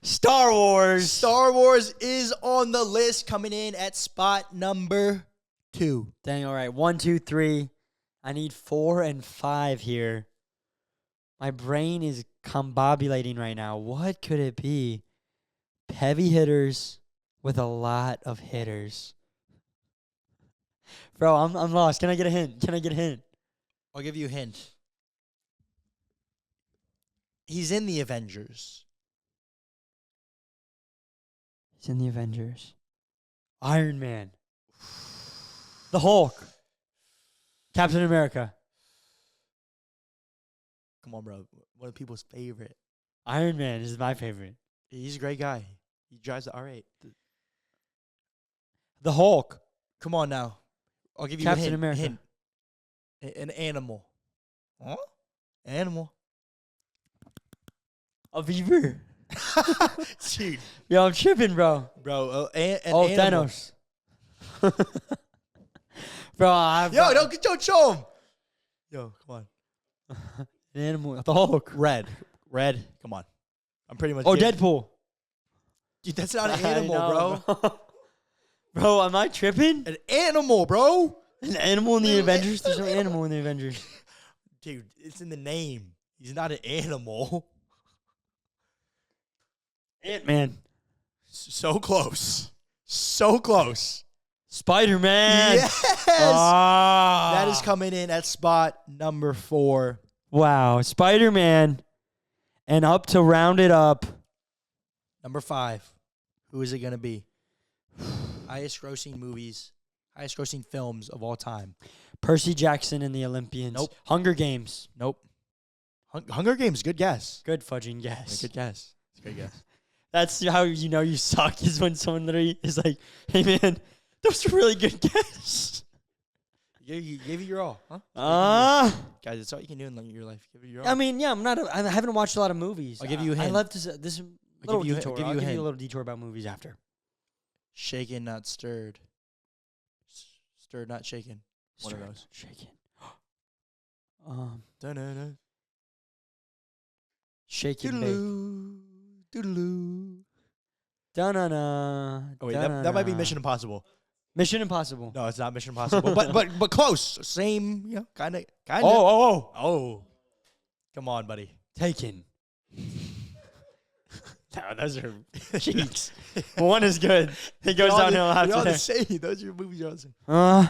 Star Wars. Star Wars is on the list, coming in at spot number 2. Dang, all right. 1, 2, 3. I need 4 and 5 here. My brain is combobulating right now. What could it be? Heavy hitters with a lot of hitters. Bro, I'm lost. Can I get a hint? I'll give you a hint. He's in the Avengers. He's in the Avengers. Iron Man. The Hulk. Captain America. Come on, bro. One of people's favorite. Iron Man is my favorite. He's a great guy. He drives the R8. The Hulk. Come on now. I'll give you Captain a hint. America. Hint. An animal. Huh? Animal. A beaver. Dude. Yo, I'm tripping, bro. Bro, an animal. Thanos. Bro, Yo, don't show him. Yo, come on. An animal. The Hulk. Red. Come on. I'm pretty much. Deadpool. Dude, that's not an animal, bro. Bro, am I tripping? An animal, bro. An animal in the Avengers? There's no animal in the Avengers. Dude, it's in the name. He's not an animal. Ant-Man. So close. Spider-Man. Yes. That is coming in at spot number 4. Wow. Spider-Man. And up to round it up. Number 5. Who is it going to be? Highest grossing films of all time. Percy Jackson and the Olympians. Nope. Hunger Games. Nope. Hunger Games, good guess. Good fudging guess. Good guess. It's a good guess. That's how you know you suck, is when someone literally is like, hey, man, those are really good guess. You gave it your all, huh? Guys, it's all you can do in your life. Give it your all. I mean, yeah, I haven't watched a lot of movies. I'll give you a hint. I love to say this. I'll give you a little detour about movies after. Shaken, not stirred. Stirred, not shaken. One of those. Shaken. Da-na-na. Shake and bake. Doodaloo. Da-na-na. Oh, wait, that might be Mission Impossible. Mission Impossible. No, it's not Mission Impossible, but close. Same, kind of. Oh. Come on, buddy. Taken. No, those are cheeks. One is good. It goes downhill after They're all the that. same. Those are your movies you're on.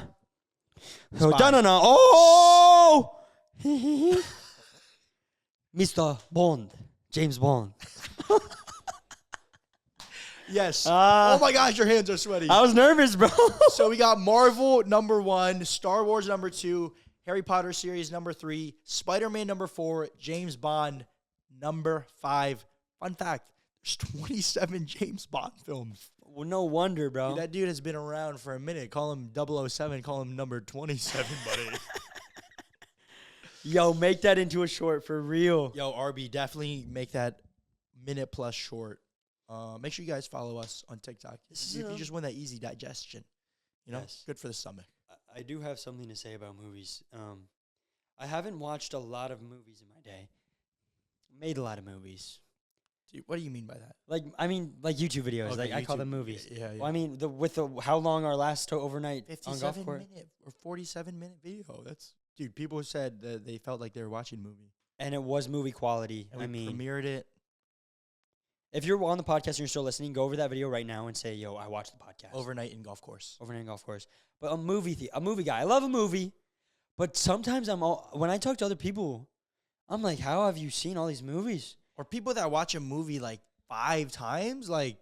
So da-na-na. Oh! Mr. Bond. James Bond. Yes. Oh my gosh, your hands are sweaty. I was nervous, bro. So we got Marvel number 1, Star Wars number 2, Harry Potter series number 3, Spider-Man number 4, James Bond number 5. Fun fact, there's 27 James Bond films. Well, no wonder, bro. Dude, that dude has been around for a minute. Call him 007, call him number 27, buddy. Yo, make that into a short for real. Yo, RB, definitely make that minute plus short. Make sure you guys follow us on TikTok. You just want that easy digestion. Good for the stomach. I do have something to say about movies. I haven't watched a lot of movies in my day. Made a lot of movies. Dude, what do you mean by that? Like, I mean, like YouTube videos. Okay, Like, I call YouTube. them movies. Yeah. Well, I mean, how long our last overnight on golf 57 course. minute or 47-minute video. That's dude. People said that they felt like they were watching a movie. And it was movie quality. And I we mean, premiered it. if you're on the podcast and you're still listening, go over that video right now and say, "Yo, I watched the podcast." Overnight in golf course. Overnight golf course. But a movie guy. I love a movie, but sometimes when I talk to other people, I'm like, "How have you seen all these movies?" Or people that watch a movie like 5 times. Like,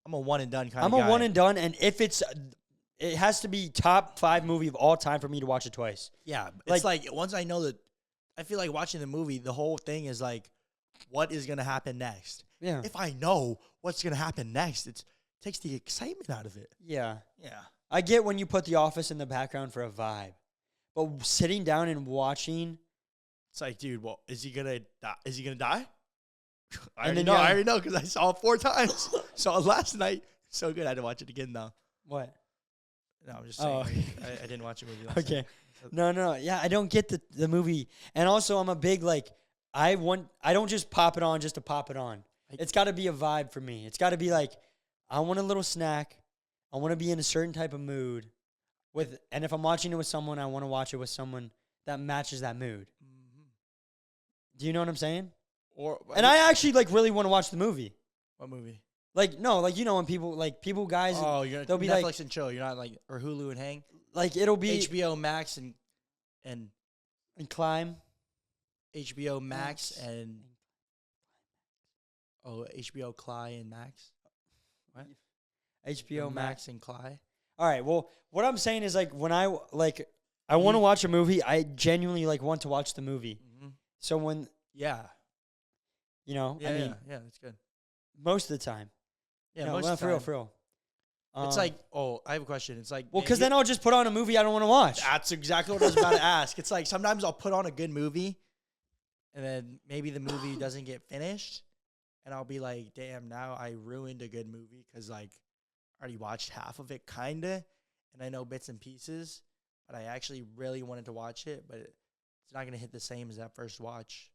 I'm a one and done kind of I'm guy. a one and done, and if it has to be top 5 movie of all time for me to watch it twice. Yeah, it's like once I know that, I feel like watching the movie, the whole thing is like, what is gonna happen next? Yeah. If I know what's gonna happen next, it takes the excitement out of it. Yeah. Yeah. I get when you put The Office in the background for a vibe, but sitting down and watching, It's like, dude, well, is he gonna die? Is he gonna die? I And already then know. you I have- already know because I saw it 4 times. Saw it last night. So good. I had to watch it again though. what? No, I'm just saying. Oh, like, okay. I didn't watch a movie last Okay. night. No. Yeah, I don't get the movie. And also, I'm a big, like, I don't just pop it on just to pop it on. It's got to be a vibe for me. It's got to be like, I want a little snack. I want to be in a certain type of mood. And if I'm watching it with someone, I want to watch it with someone that matches that mood. Mm-hmm. Do you know what I'm saying? And I actually, like, really want to watch the movie. what movie? Like, no, like, you know, when people, guys, Oh, you're they'll be Netflix like, and chill. You're not like or Hulu and hang. like, it'll be HBO Max and and climb. HBO Max Max. and HBO Cly and Max. What? HBO Max. and Cly. All right. Well, what I'm saying is, like, when I want to watch a movie, I genuinely, like, want to watch the movie. Mm-hmm. So when, Yeah. you know, Yeah. I mean, yeah. That's good. most of the time. Yeah. No, most well, of the for time. real. It's like, I have a question. It's like, Well, man, because then I'll just put on a movie I don't want to watch. that's exactly what I was about to ask. It's like sometimes I'll put on a good movie, and then maybe the movie doesn't get finished, and I'll be like, damn, now I ruined a good movie because like I already watched half of it, kinda, and I know bits and pieces, but I actually really wanted to watch it, but it's not gonna hit the same as that first watch.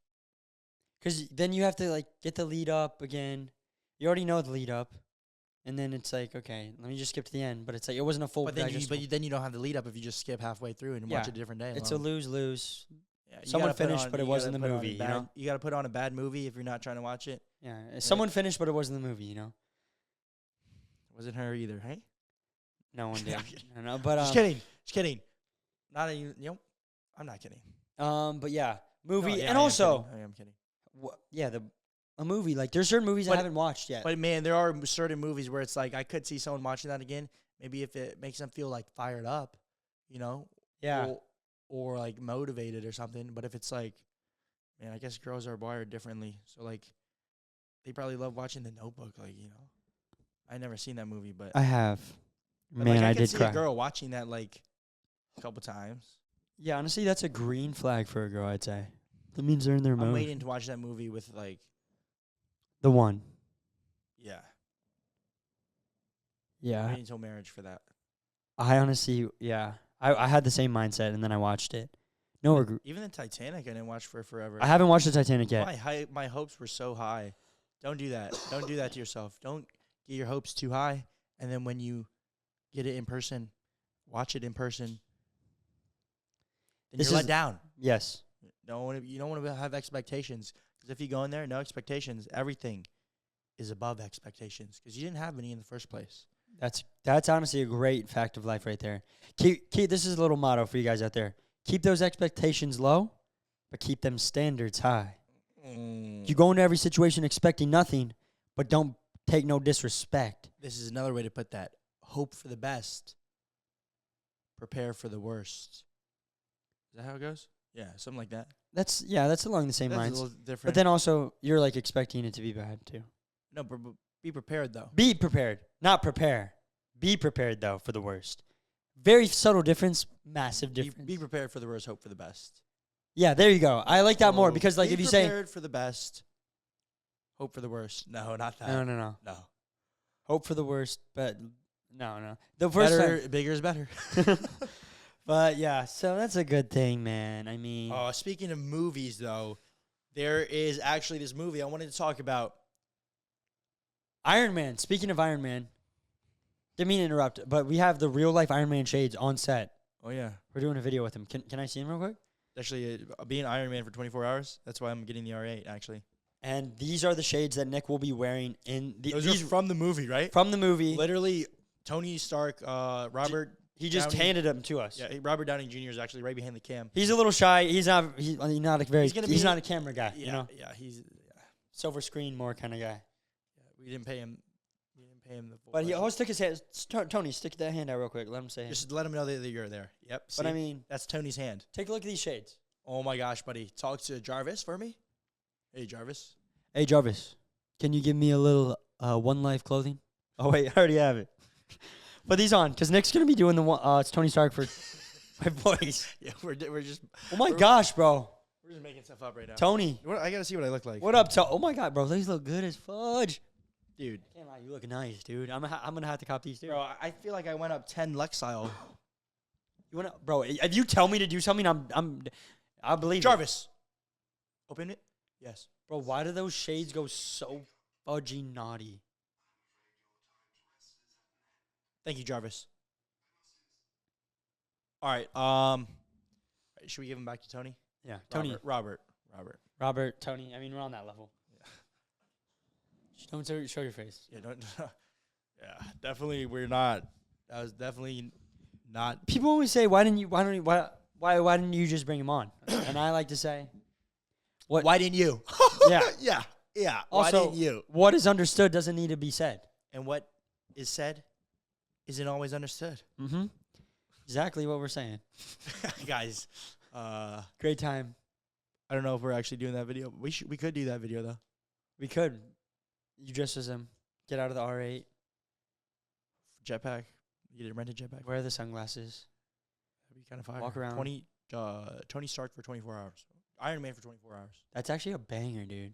Because then you have to, like, get the lead up again. You already know the lead up. And then it's like, okay, let me just skip to the end. But it's like, it wasn't a full But then digestible. then you don't have the lead up if you just skip halfway through and watch Yeah. it a different day. It's a alone. lose-lose. Yeah, you Someone gotta put finished, on- but it you wasn't gotta the put on a movie, you bad- know? You got to put on a bad movie if you're not trying to watch it. Yeah. Someone finished, but it wasn't the movie, you know? Wasn't her either, hey? No one did. Yeah. No, but, Just kidding. Not I'm not kidding. but yeah, movie. No, yeah, And I am also, kidding. I am kidding. a movie. Like, there's certain movies I But- haven't watched yet. But man, there are certain movies where it's like I could see someone watching that again. Maybe if it makes them feel like fired up, you know, Yeah. or like motivated or something. But if it's like, man, I guess girls are wired differently. So like, they probably love watching The Notebook. Like, you know, I never seen that movie, but I have. but, Man, like, I could did see cry. a girl watching that like a couple times. Yeah, honestly, that's a green flag for a girl, I'd say. That means they're in their I'm mode. waiting to watch that movie with like, The one. yeah, Yeah. waiting until marriage for that. I honestly, yeah. I had the same mindset, and then I watched it. No regret. Even the Titanic, I didn't watch for forever. I haven't watched the Titanic yet. My hopes were so high. Don't do that. Don't do that to yourself. Don't get your hopes too high, and then when you get it in person, watch it in person, then This you're is- let down. Yes. You don't want to have expectations, because if you go in there, no expectations, everything is above expectations, because you didn't have any in the first place. That's honestly a great fact of life right there. Keep this is a little motto for you guys out there. Keep those expectations low, but keep them standards high. You go into every situation expecting nothing, but don't take no disrespect. This is another way to put that. Hope for the best. Prepare for the worst. Is that how it goes? Yeah, something like that. That's along the same That's a lines. little different. But then also, you're like expecting it to be bad too. no, but be prepared though. Be prepared, not prepare. Be prepared though for the worst. Very subtle difference, massive difference. Be prepared for the worst, hope for the best. Yeah, there you go. I like that more So, because, like, be if you say prepared for the best, hope for the worst. No, not that. no, No. hope for the worst, but no. The first Better, bigger is better. But yeah, so that's a good thing, man. I mean, Speaking of movies, though, there is actually this movie I wanted to talk about. Iron Man. Speaking of Iron Man, didn't mean to interrupt, but we have the real life Iron Man shades on set. Oh, yeah. We're doing a video with him. Can I see him real quick? Actually, being Iron Man for 24 hours, that's why I'm getting the R8, actually. And these are the shades that Nick will be wearing in the. Those these are from the movie, right? from the movie. Literally, Tony Stark, Robert. He just Downey- handed them to us. Yeah, Robert Downey Jr. is actually right behind the cam. He's a little shy. He's not a very. He's not a camera guy. Yeah, You know, he's. silver screen more kind of guy. We didn't pay him. We didn't pay him the full. But he budget. always took his hand. Tony, stick that hand out real quick. Let him say. Just let him know that you're there. Yep. But see? I mean, that's Tony's hand. take a look at these shades. Oh my gosh, buddy! Talk to Jarvis for me. Hey, Jarvis. Hey Jarvis, can you give me a little One Life clothing? Oh wait, I already have it. Put these on, cause Nick's gonna be doing the one. It's Tony Stark for my voice. Yeah, we're just. Oh my gosh, bro. We're just making stuff up right now. Tony, I gotta see what I look like. what up? Oh my god, bro, these look good as fudge. Dude? Can't lie, you look nice, dude. I'm gonna have to cop these too. Bro, I feel like I went up 10 Lexile. You wanna, bro? If you tell me to do something, I believe it. Jarvis. Open it. Yes. Bro, why do those shades go so fudgy naughty? Thank you, Jarvis. All right. Should we give him back to Tony? Yeah, Tony, Robert. Tony. I mean, we're on that level. Don't show your face. Yeah, don't. Yeah, definitely. We're not. That was definitely not. People always say, why didn't you just bring him on? And I like to say, Why didn't you? Yeah. Yeah. Also, why didn't you? what is understood doesn't need to be said. And what is said isn't always understood. Mm-hmm. Exactly what we're saying. Guys, Great time. I don't know if we're actually doing that video. We could do that video though. We could. You dress as him. Get out of the R8. Jetpack. You didn't rent a jetpack. Wear the sunglasses. That'd be kind of fire. Walk around. Tony Stark for 24 hours. Iron Man for 24 hours. That's actually a banger, dude.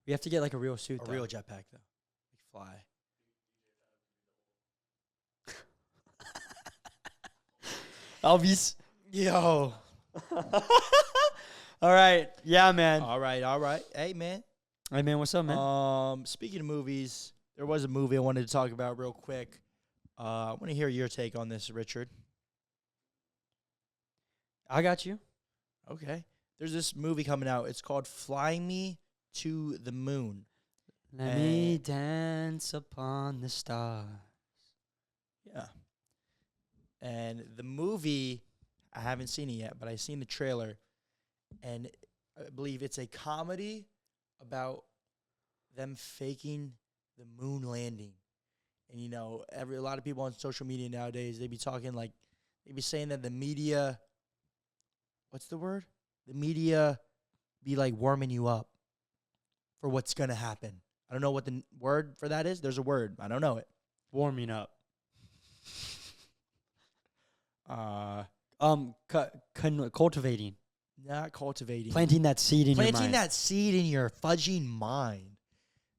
We have to get like a real suit. A real jetpack though. Fly. Elvis. Yo. All right. Yeah, man. All right. Hey, man. Hey, man. What's up, man? Speaking of movies, there was a movie I wanted to talk about real quick. I want to hear your take on this, Richard. I got you. Okay. There's this movie coming out. It's called Fly Me to the Moon. Let me dance upon the stars. Yeah. And the movie, I haven't seen it yet, but I've seen the trailer. And I believe it's a comedy about them faking the moon landing. And, you know, a lot of people on social media nowadays, they be talking like, they be saying that the media, what's the word? The media be like warming you up for what's going to happen. I don't know what the word for that is. There's a word. I don't know it. Warming up. Cultivating. Not cultivating. Planting that seed in your mind. Planting that seed in your fudging mind.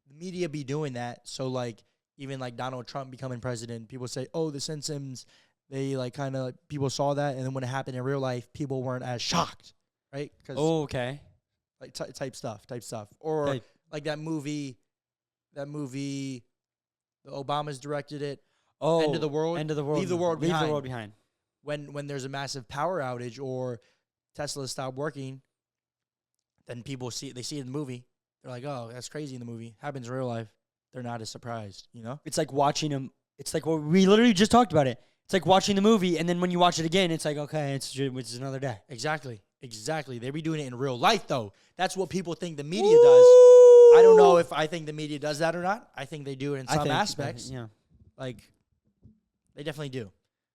The media be doing that. So, like, even like Donald Trump becoming president, people say, oh, the Simpsons, they like kind of, people saw that. And then when it happened in real life, people weren't as shocked, right? Oh, okay. Like type stuff. Or like that movie, the Obamas directed it. Oh, End of the World. End of the World. Leave the world Leave behind. the world behind. When there's a massive power outage or Tesla stopped working, then people see it in the movie. They're like, oh, that's crazy in the movie. Happens in real life. They're not as surprised, you know? It's like watching them. It's like what we literally just talked about it. It's like watching the movie, and then when you watch it again, it's like, okay, it's another day. Exactly. They be doing it in real life, though. That's what people think the media does. I don't know if I think the media does that or not. I think they do it in some aspects. Yeah. Like, they definitely do.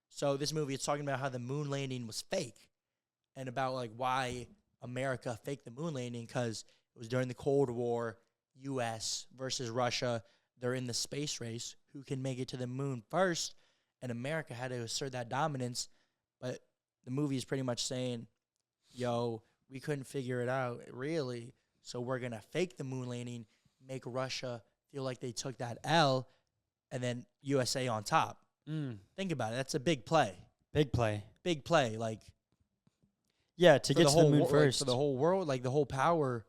So this movie, it's talking about how the moon landing was fake and about, like, why America faked the moon landing, because it was during the Cold War, U.S. versus Russia. They're in the space race. Who can make it to the moon first? And America had to assert that dominance. But the movie is pretty much saying, yo, we couldn't figure it out, really. So we're going to fake the moon landing, make Russia feel like they took that L, and then USA on top. Think about it. That's a big play. Big play. big play. Like, Yeah, to get to the moon first. For the whole world, like the whole power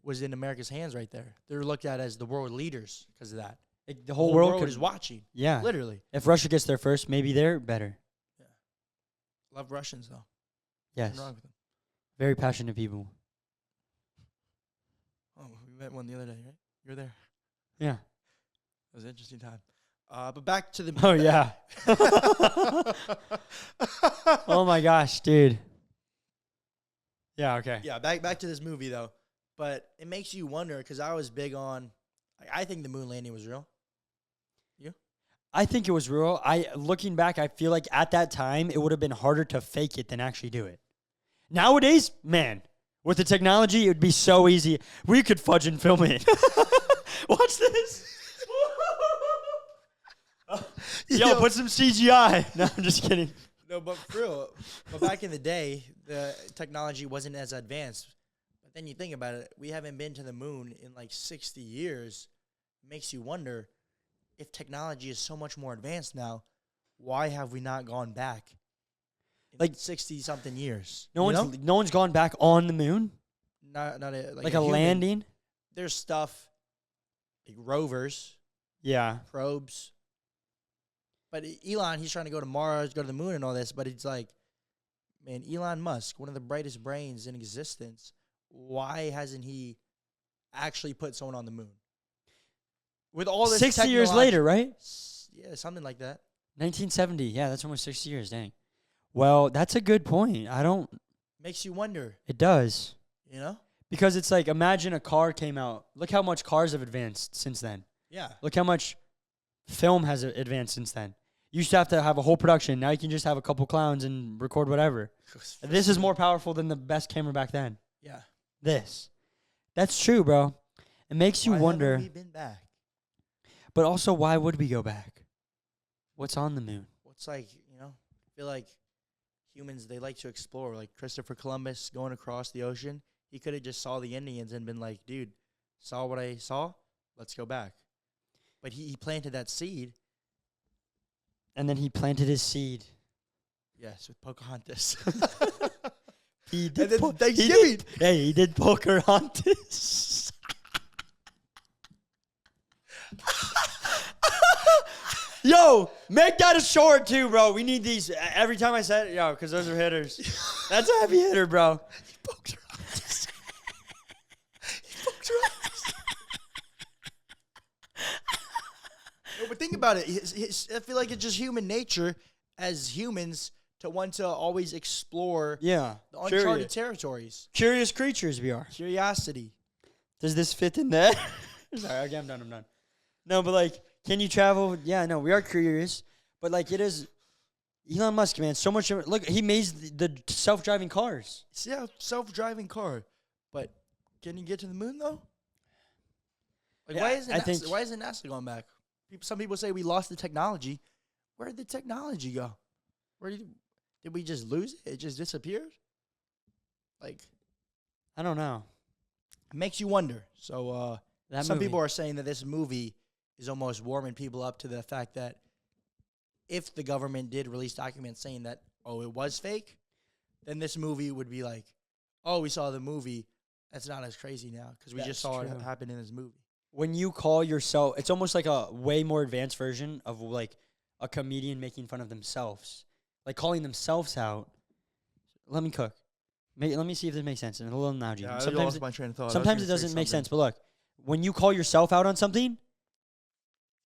was in America's hands right there. They're looked at as the world leaders because of that. Like, The whole world is watching. Yeah. Literally. If Russia gets there first, maybe they're better. Yeah. Love Russians, though. Yes. Nothing wrong with them. Very passionate people. Oh, we met one the other day, right? You were there. Yeah. It was an interesting time. But back to the... Oh, yeah. Oh, my gosh, dude. Yeah, okay. Yeah, back to this movie, though. But it makes you wonder, because I was big on... Like, I think the moon landing was real. You? I think it was real. Looking back, I feel like at that time, it would have been harder to fake it than actually do it. Nowadays, man, with the technology, it would be so easy. We could fudge and film it. Watch this. Yo, put some CGI. No, I'm just kidding. No, but for real. But back in the day, the technology wasn't as advanced. But then you think about it, we haven't been to the moon in like 60 years. It makes you wonder, if technology is so much more advanced now, why have we not gone back? Like 60-something years. No one's gone back on the moon? Not like a landing? There's stuff like rovers. Yeah. Probes. But Elon, he's trying to go to Mars, go to the moon and all this, but it's like, man, Elon Musk, one of the brightest brains in existence, why hasn't he actually put someone on the moon? With all this 60 years later, right? Yeah, something like that. 1970. Yeah, that's almost 60 years, dang. Well, that's a good point. Makes you wonder. It does. You know? Because it's like, imagine a car came out. Look how much cars have advanced since then. Yeah. Look how much film has advanced since then. You used to have a whole production. Now you can just have a couple clowns and record whatever. This is more powerful than the best camera back then. Yeah. This. That's true, bro. It makes you wonder. Why haven't we been back? But also, why would we go back? What's on the moon? What's like, I feel like humans, they like to explore. Like Christopher Columbus going across the ocean. He could have just saw the Indians and been like, dude, saw what I saw? Let's go back. But he planted that seed. And then he planted his seed. Yes, with Pocahontas. He did. Thanksgiving. He did Pocahontas. Yo, make that a short too, bro. We need these every time I said it, yo, because those are hitters. That's a heavy hitter, bro. He poked her eyes. He poked her eyes. No, but think about it. I feel like it's just human nature as humans to want to always explore the uncharted territories. Curious creatures we are. Curiosity. Does this fit in there? Sorry, okay, I'm done. No, but like, can you travel? Yeah, no, we are curious. But like, it is Elon Musk, man. So much. Look, he made the self-driving cars. Yeah, self-driving car. But can you get to the moon though? Like, Yeah, why isn't NASA going back? Some people say we lost the technology. Where did the technology go? Did we just lose it? It just disappeared? Like, I don't know. It makes you wonder. So some people are are saying that this movie is almost warming people up to the fact that if the government did release documents saying that, oh, it was fake, then this movie would be like, oh, we saw the movie. That's not as crazy now because we just saw it happen in this movie. When you call yourself, it's almost like a way more advanced version of like a comedian making fun of themselves. Like calling themselves out. Let me cook. Let me see if this makes sense. And a little analogy. Yeah, sometimes my train of thought. Sometimes it doesn't make sense. But look, when you call yourself out on something,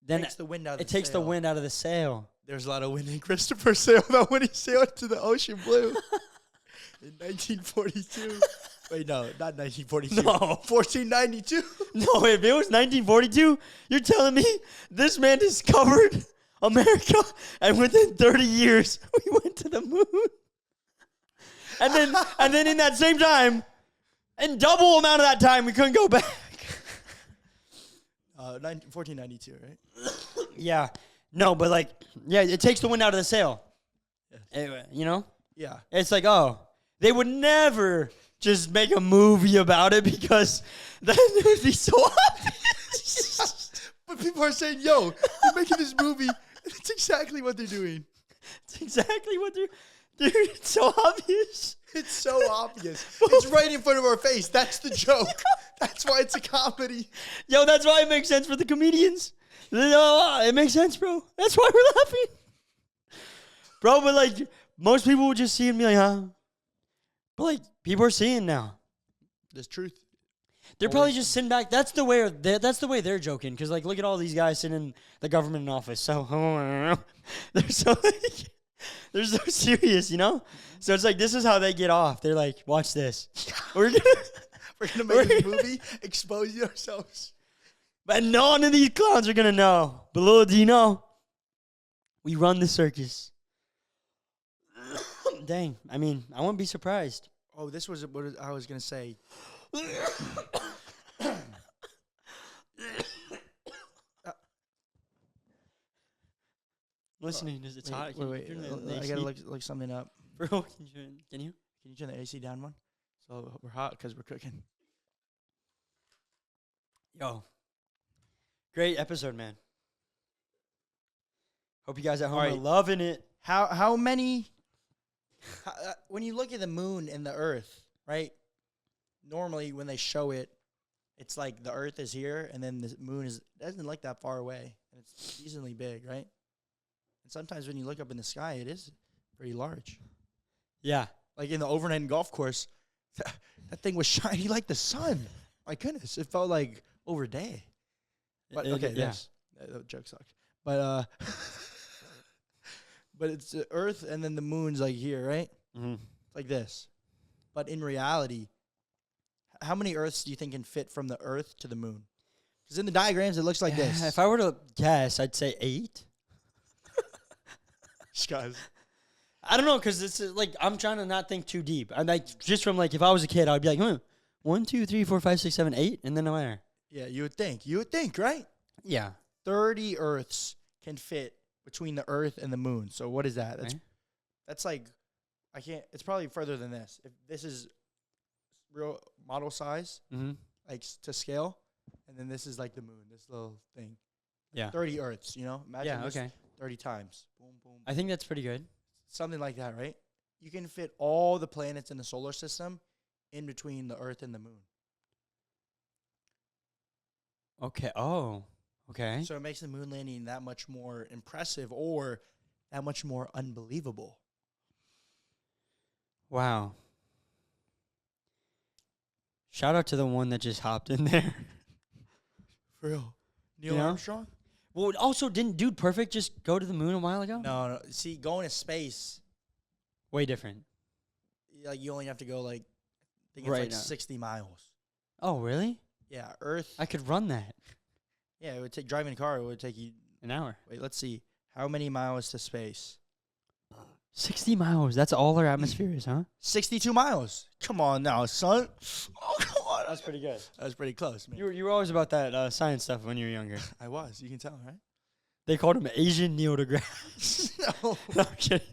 then it takes the wind out of the sail. There's a lot of wind in Christopher's sail, though, when he sailed to the ocean blue in 1942. Wait, no, not 1942. No. 1492. No, if it was 1942, you're telling me this man discovered America, and within 30 years, we went to the moon. And then in that same time, in double amount of that time, we couldn't go back. 1492, right? Yeah. No, but like, yeah, it takes the wind out of the sail. Yes. Anyway, you know? Yeah. It's like, oh, they would never just make a movie about it because that would be so obvious. But people are saying, yo, they're making this movie, and it's exactly what they're doing. It's exactly what they're... Dude, it's so obvious. It's so obvious. It's right in front of our face. That's the joke. That's why it's a comedy. Yo, that's why it makes sense for the comedians. No, it makes sense, bro. That's why we're laughing. Bro, but like, most people would just see it and be like, huh? But like, people are seeing now. There's truth. They're probably just sitting back. That's the way they're joking. Because like, look at all these guys sitting in the government office. So they're so like, they're so serious, you know. So it's like this is how they get off. They're like, watch this. We're gonna make this movie, expose ourselves. But none of these clowns are gonna know. But little do you know, we run the circus. Dang. I mean, I wouldn't be surprised. Oh, this was what I was gonna say. Listening, it's hot. Wait. I gotta look something up. Bro, can you? Can you turn the AC down one? So we're hot because we're cooking. Yo. Great episode, man. Hope you guys at home are Alright. loving it. How many? When you look at the moon and the Earth, right? Normally, when they show it, it's like the Earth is here, and then the moon doesn't look that far away, and it's decently big, right? And sometimes when you look up in the sky, it is pretty large. Yeah. Like in the overnight golf course, that thing was shiny like the sun. My goodness, it felt like over day. But okay, yes, that joke sucked. But but it's the Earth, and then the moon's like here, right? Mm-hmm. Like this. But in reality, how many Earths do you think can fit from the Earth to the moon? Because in the diagrams, it looks like this. If I were to guess, I'd say 8. Guys. I don't know, because it's like I'm trying to not think too deep. I'm like, just from like, if I was a kid, I'd be like, 1, 2, 3, 4, 5, 6, 7, 8, and then where? Yeah, you would think. You would think, right? Yeah. 30 Earths can fit between the Earth and the moon. So what is that? That's like, I can't. It's probably further than this. If this is real model size, like to scale, and then this is like the moon, this little thing. Yeah. 30 Earths, you know? Imagine this 30 times. Boom, boom, boom. I think that's pretty good. Something like that, right? You can fit all the planets in the solar system in between the Earth and the moon. Okay. Oh, okay. So it makes the moon landing that much more impressive or that much more unbelievable. Wow. Shout out to the one that just hopped in there. For real. Neil know? Armstrong? Well, also, didn't Dude Perfect just go to the moon a while ago? No. See, going to space, Way different. like you only have to go like, I think it's Right like now. 60 miles. Oh, really? Yeah, Earth. I could run that. Yeah, it would take driving a car. It would take you. An hour. Wait, let's see. How many miles to space? 60 miles. That's all our atmosphere is, huh? 62 miles. Come on now, son. Oh, come on. That's pretty good. That was pretty close, man. You were always about that science stuff when you were younger. I was. You can tell, right? They called him Asian Neil deGrasse. No. No, I'm kidding.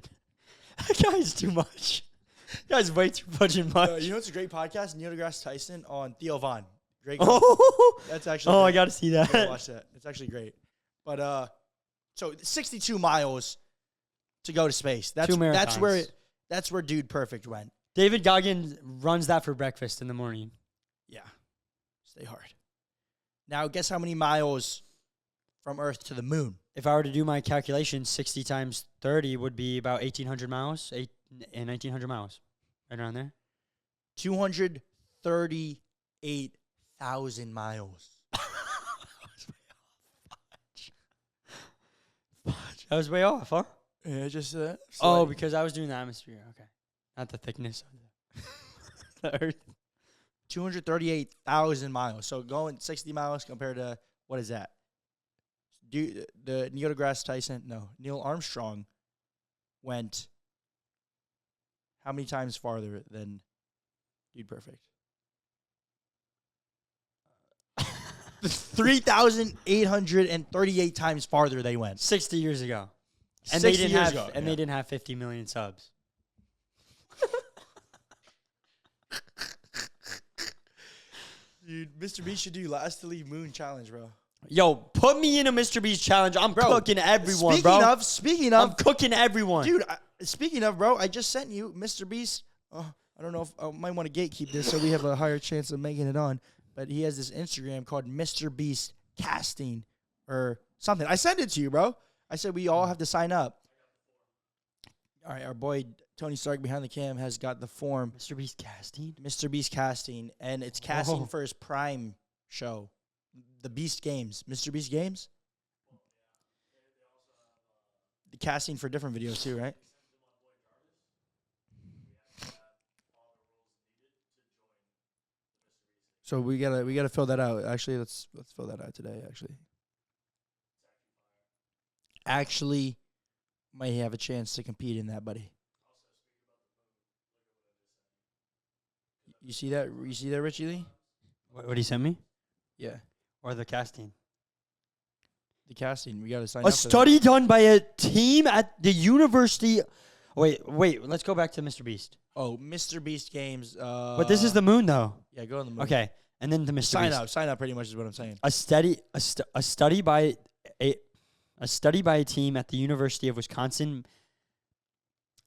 That guy's too much. That guy's way too fucking much. You know what's a great podcast? Neil deGrasse Tyson on Theo Von. Great. Oh, That's actually. I great. got to see You that. gotta watch that. It's actually great. But so 62 miles to go to space. That's 2 marathons. That's where Dude Perfect went. David Goggins runs that for breakfast in the morning. Yeah. Stay hard. Now guess how many miles from Earth to the moon? If I were to do my calculation, 60 times 30 would be about 1,800 miles. 1,900 miles. Right around there. 238,000 miles. I was way off, huh? Yeah, just Oh, because I was doing the atmosphere. Okay. Not the thickness of the Earth. 238,000 miles. So going 60 miles compared to, what is that? The Neil deGrasse Tyson, Neil Armstrong went how many times farther than Dude Perfect? 3,838 times farther they went. 60 years ago. And 60 years ago. They didn't have 50 million subs. Dude, MrBeast should do last to leave moon challenge, bro. Yo, put me in a MrBeast challenge. I'm cooking everyone, Speaking of, I'm cooking everyone. dude. Speaking of, bro, I just sent you MrBeast. I don't know if I might want to gatekeep this so we have a higher chance of making it on. But he has this Instagram called MrBeast Casting or something. I sent it to you, bro. I said we all have to sign up. All right, our boy Tony Stark behind the cam has got the form. MrBeast casting? MrBeast Casting, and it's casting for his Prime show, the Beast Games. MrBeast Games? The casting for different videos too, right? So we gotta fill that out. Actually, let's fill that out today. Actually, might have a chance to compete in that, buddy. You see that? You see that, Richie Lee? What did he send me? Yeah, Or the casting? the casting. We gotta sign A up. study done by a team at the university. Wait. Let's go back to MrBeast. Oh, MrBeast Games. But this is the moon, though. Yeah, go on the moon. Okay, and then the MrBeast. Sign up. Pretty much is what I'm saying. A study by a team at the University of Wisconsin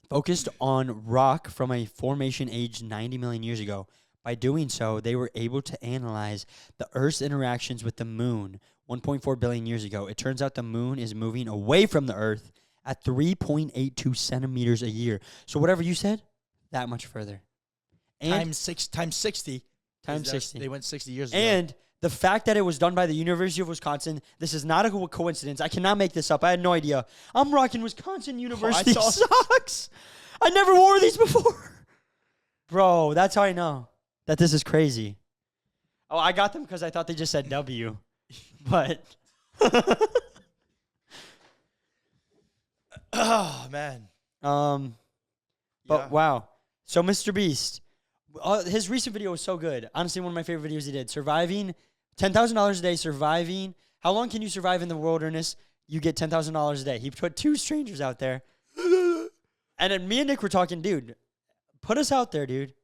focused on rock from a formation aged 90 million years ago. By doing so, they were able to analyze the Earth's interactions with the moon 1.4 billion years ago. It turns out the moon is moving away from the Earth at 3.82 centimeters a year. So whatever you said, that much further. And Times 60. Times 60. They went 60 years ago. And the fact that it was done by the University of Wisconsin, this is not a coincidence. I cannot make this up. I had no idea. I'm rocking Wisconsin University socks. I never wore these before. Bro, that's how I know that this is crazy. Oh, I got them because I thought they just said W. But. Oh, man. But wow. So MrBeast, his recent video was so good. Honestly, one of my favorite videos he did. Surviving, $10,000 a day, surviving. How long can you survive in the wilderness? You get $10,000 a day. He put 2 strangers out there. And then me and Nick were talking, dude, put us out there, dude.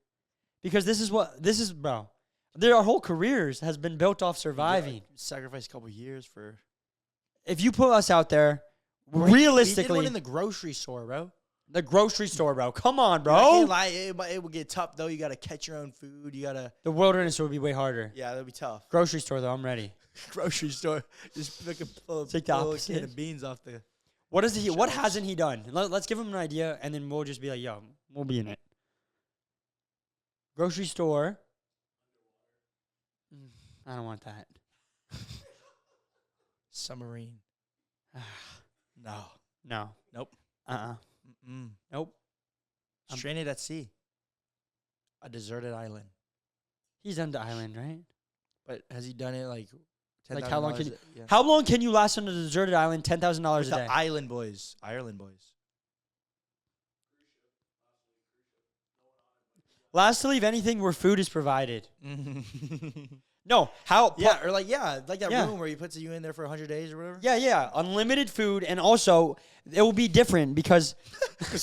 Because this is, bro. Our whole careers has been built off surviving. Yeah, sacrifice a couple years for. If you put us out there, realistically. We did one in the grocery store, bro. The grocery store, bro. Come on, bro. I can't lie. It will get tough, though. You got to catch your own food. You got to. The wilderness would be way harder. Yeah, that'd be tough. Grocery store, though, I'm ready. Grocery store. Just pick a Take the opposite. can of beans off the. What hasn't he done? Let's give him an idea, and then we'll just be like, yo, we'll be in it. Grocery store. I don't want that. Submarine. No. No. Nope. Nope. Stranded at sea. A deserted island. He's done the island, right? But has he done it like? Like how long can you? Yeah. How long can you last on a deserted island? $10,000 a day. The Island Boys. Ireland Boys. Last to leave anything where food is provided. No, how? Yeah, or like that room where he puts you in there for 100 days or whatever. Yeah, unlimited food, and also it will be different because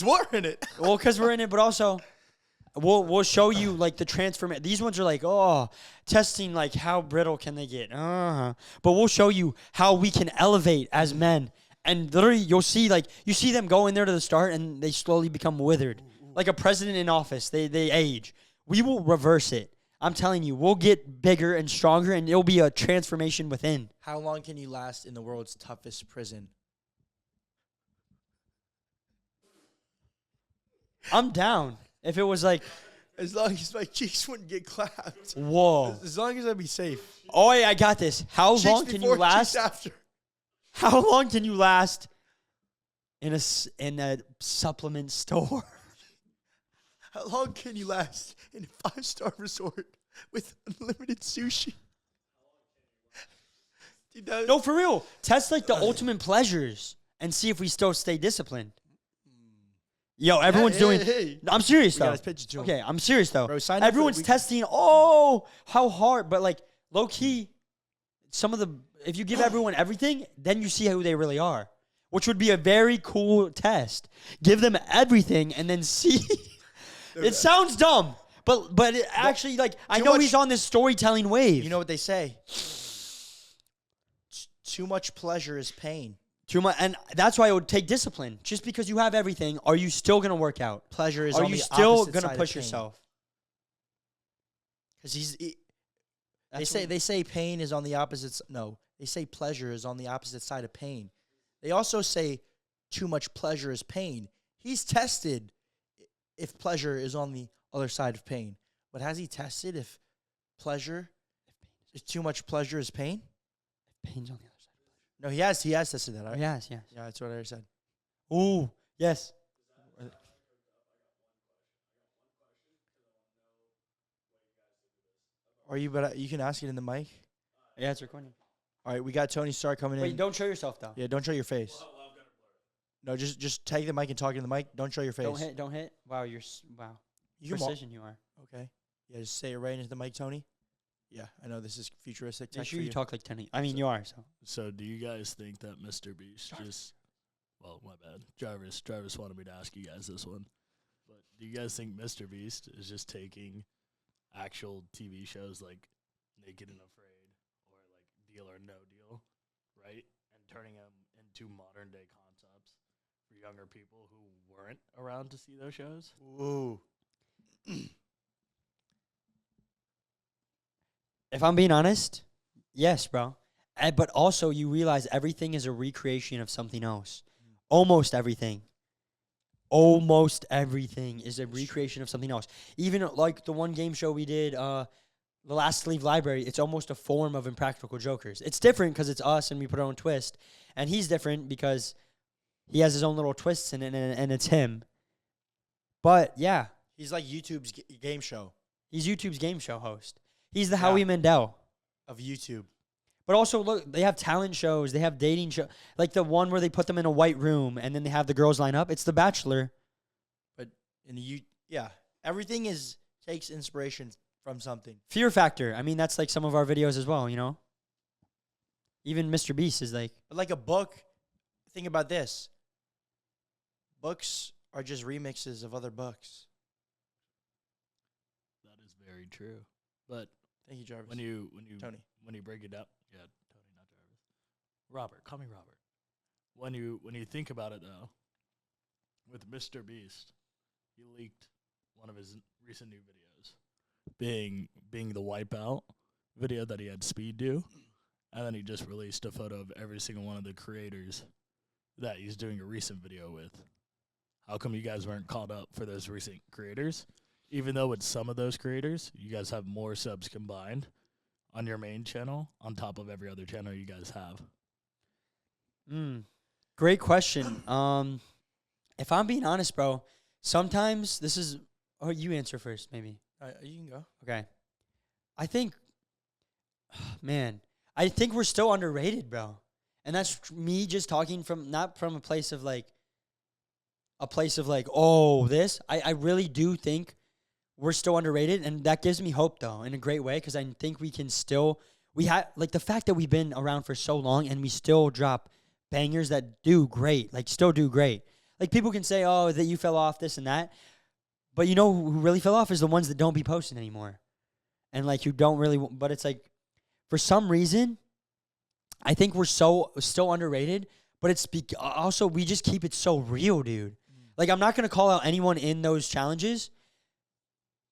we're in it. Well, because we're in it, but also we'll show you like the transformation. These ones are like testing like how brittle can they get. But we'll show you how we can elevate as men, and literally you'll see like you see them go in there to the start and they slowly become withered, like a president in office. They age. We will reverse it. I'm telling you, we'll get bigger and stronger, and it'll be a transformation within. How long can you last in the world's toughest prison? I'm down. If it was like... As long as my cheeks wouldn't get clapped. Whoa. As long as I'd be safe. Oh, yeah, I got this. How long can you last... Cheeks after. How long can you last in a supplement store? How long can you last in a 5-star resort with unlimited sushi? Dude, No, for real. Test like the ultimate pleasures and see if we still stay disciplined. Yo, everyone's doing. Hey. I'm serious though. Okay, I'm serious though. Bro, sign up everyone's testing. How hard, but like low key, if you give everyone everything, then you see who they really are, which would be a very cool test. Give them everything and then see. It sounds dumb, but it actually, like, I know he's on this storytelling wave. You know what they say? too much pleasure is pain. Too much, and that's why it would take discipline. Just because you have everything, are you still gonna work out? Pleasure is Are on you the still opposite gonna side push of pain. yourself? Because That's they say pain is on the opposite. No, they say pleasure is on the opposite side of pain. They also say too much pleasure is pain. He's tested if pleasure is on the other side of pain, but has he tested if too much pleasure is pain? Pain's on the other side. No, he has tested that. Right? Yes. Yeah, that's what I said. Ooh, yes. Are you? But you can ask it in the mic. Yeah, it's recording. All right, we got Tony Stark coming in. Wait, don't show yourself though. Yeah, don't show your face. No, just take the mic and talk in the mic. Don't show your face. Don't hit. Wow, wow. You Precision you are. Okay. Yeah, just say it right into the mic, Tony. Yeah, I know this is futuristic tech Make sure for you you. talk like Tenny. I mean, you are so. So, do you guys think that MrBeast just? Well, my bad. Jarvis wanted me to ask you guys this one. But do you guys think MrBeast is just taking actual TV shows like Naked and Afraid or like Deal or No Deal, right, and turning them into modern day concepts for younger people who weren't around to see those shows? Ooh. If I'm being honest, yes, bro. But also, you realize everything is a recreation of something else. Almost everything. Almost everything is a recreation of something else. Even like the one game show we did, The Last Sleeve Library, it's almost a form of Impractical Jokers. It's different because it's us and we put our own twist. And he's different because he has his own little twists in it and it's him. But, yeah. He's like YouTube's game show. He's YouTube's game show host. He's the Howie Mandel of YouTube. But also, look, they have talent shows. They have dating shows. Like the one where they put them in a white room and then they have the girls line up. It's The Bachelor. But everything takes inspiration from something. Fear Factor. I mean, that's like some of our videos as well, you know? Even MrBeast is like. But like a book, think about this. Books are just remixes of other books. That is very true. But thank you, Jarvis. When you Tony. When you break it up, yeah, Tony, not Jarvis. Robert, call me Robert. When you think about it though, with MrBeast, he leaked one of his recent new videos, being the Wipeout video that he had Speed do, and then he just released a photo of every single one of the creators that he's doing a recent video with. How come you guys weren't called up for those recent creators? Even though with some of those creators, you guys have more subs combined on your main channel on top of every other channel you guys have. Great question. If I'm being honest, bro, sometimes this is. Oh, you answer first, maybe. You can go. Okay. I think, man, I think we're still underrated, bro. And that's me just talking not from a place of like, oh, this. I really do think we're still underrated, and that gives me hope, though, in a great way, because I think we can still, like, the fact that we've been around for so long, and we still drop bangers that do great, like, still do great. Like, people can say, oh, that you fell off, this and that, but you know who really fell off is the ones that don't be posting anymore, and, like, you don't really, but it's, like, for some reason, I think we're still underrated, but it's also, we just keep it so real, dude. Like, I'm not going to call out anyone in those challenges,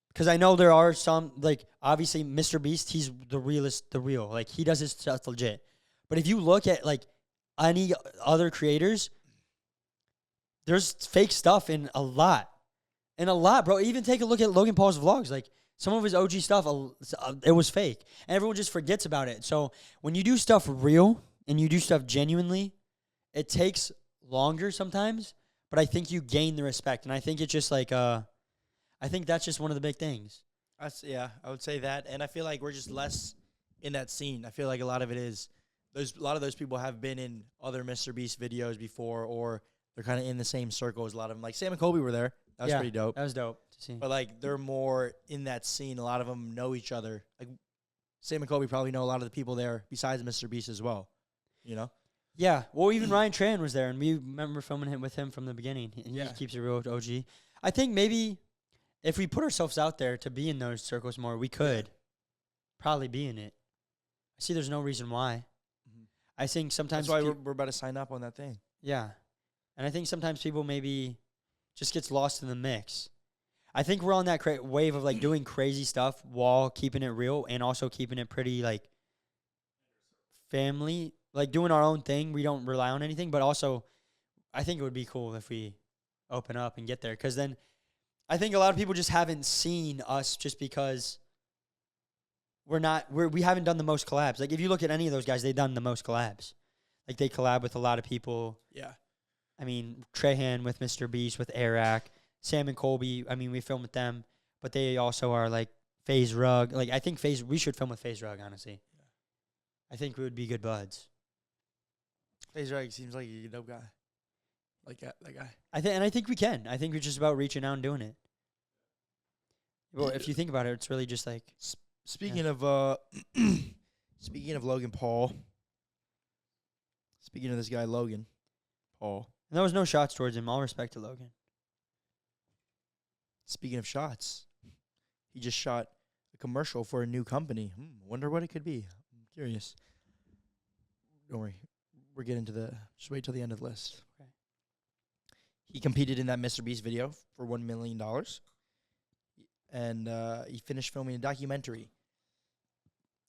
because I know there are some, like, obviously, MrBeast, he's the real. Like, he does his stuff legit. But if you look at, like, any other creators, there's fake stuff in a lot. Bro. Even take a look at Logan Paul's vlogs. Like, some of his OG stuff, it was fake. And everyone just forgets about it. So, when you do stuff real and you do stuff genuinely, it takes longer sometimes, but I think you gain the respect. And I think it's just, like, I think that's just one of the big things. I would say that, and I feel like we're just less in that scene. I feel like a lot of it is a lot of those people have been in other MrBeast videos before, or they're kind of in the same circle as a lot of them. Like Sam and Kobe were there. That was pretty dope. That was dope to see. But like they're more in that scene. A lot of them know each other. Like Sam and Kobe probably know a lot of the people there besides MrBeast as well. You know? Yeah. Well, even Ryan Tran was there, and we remember filming him with him from the beginning. And he keeps it real with OG. I think maybe if we put ourselves out there to be in those circles more, we could probably be in it. I see there's no reason why. I think sometimes That's why we're about to sign up on that thing. yeah. And I think sometimes people maybe just gets lost in the mix. I think we're on that wave of like doing crazy stuff while keeping it real and also keeping it pretty like family, like doing our own thing. We don't rely on anything, but also I think it would be cool if we open up and get there, because then I think a lot of people just haven't seen us just because we haven't done the most collabs. Like if you look at any of those guys, they've done the most collabs. Like they collab with a lot of people. Yeah. I mean, Trahan with MrBeast, with Eric, Sam and Colby. I mean, we film with them, but they also are like FaZe Rug. Like I think we should film with FaZe Rug, honestly. Yeah. I think we would be good buds. FaZe Rug seems like a dope guy. Like that guy. I think we can. I think we're just about reaching out and doing it. Well, if you think about it, it's really just like speaking of speaking of Logan Paul. Speaking of this guy Logan Paul. And there was no shots towards him. All respect to Logan. Speaking of shots, he just shot a commercial for a new company. Wonder what it could be. I'm curious. Don't worry. We're getting to just wait till the end of the list. Okay. He competed in that MrBeast video for $1 million. And he finished filming a documentary.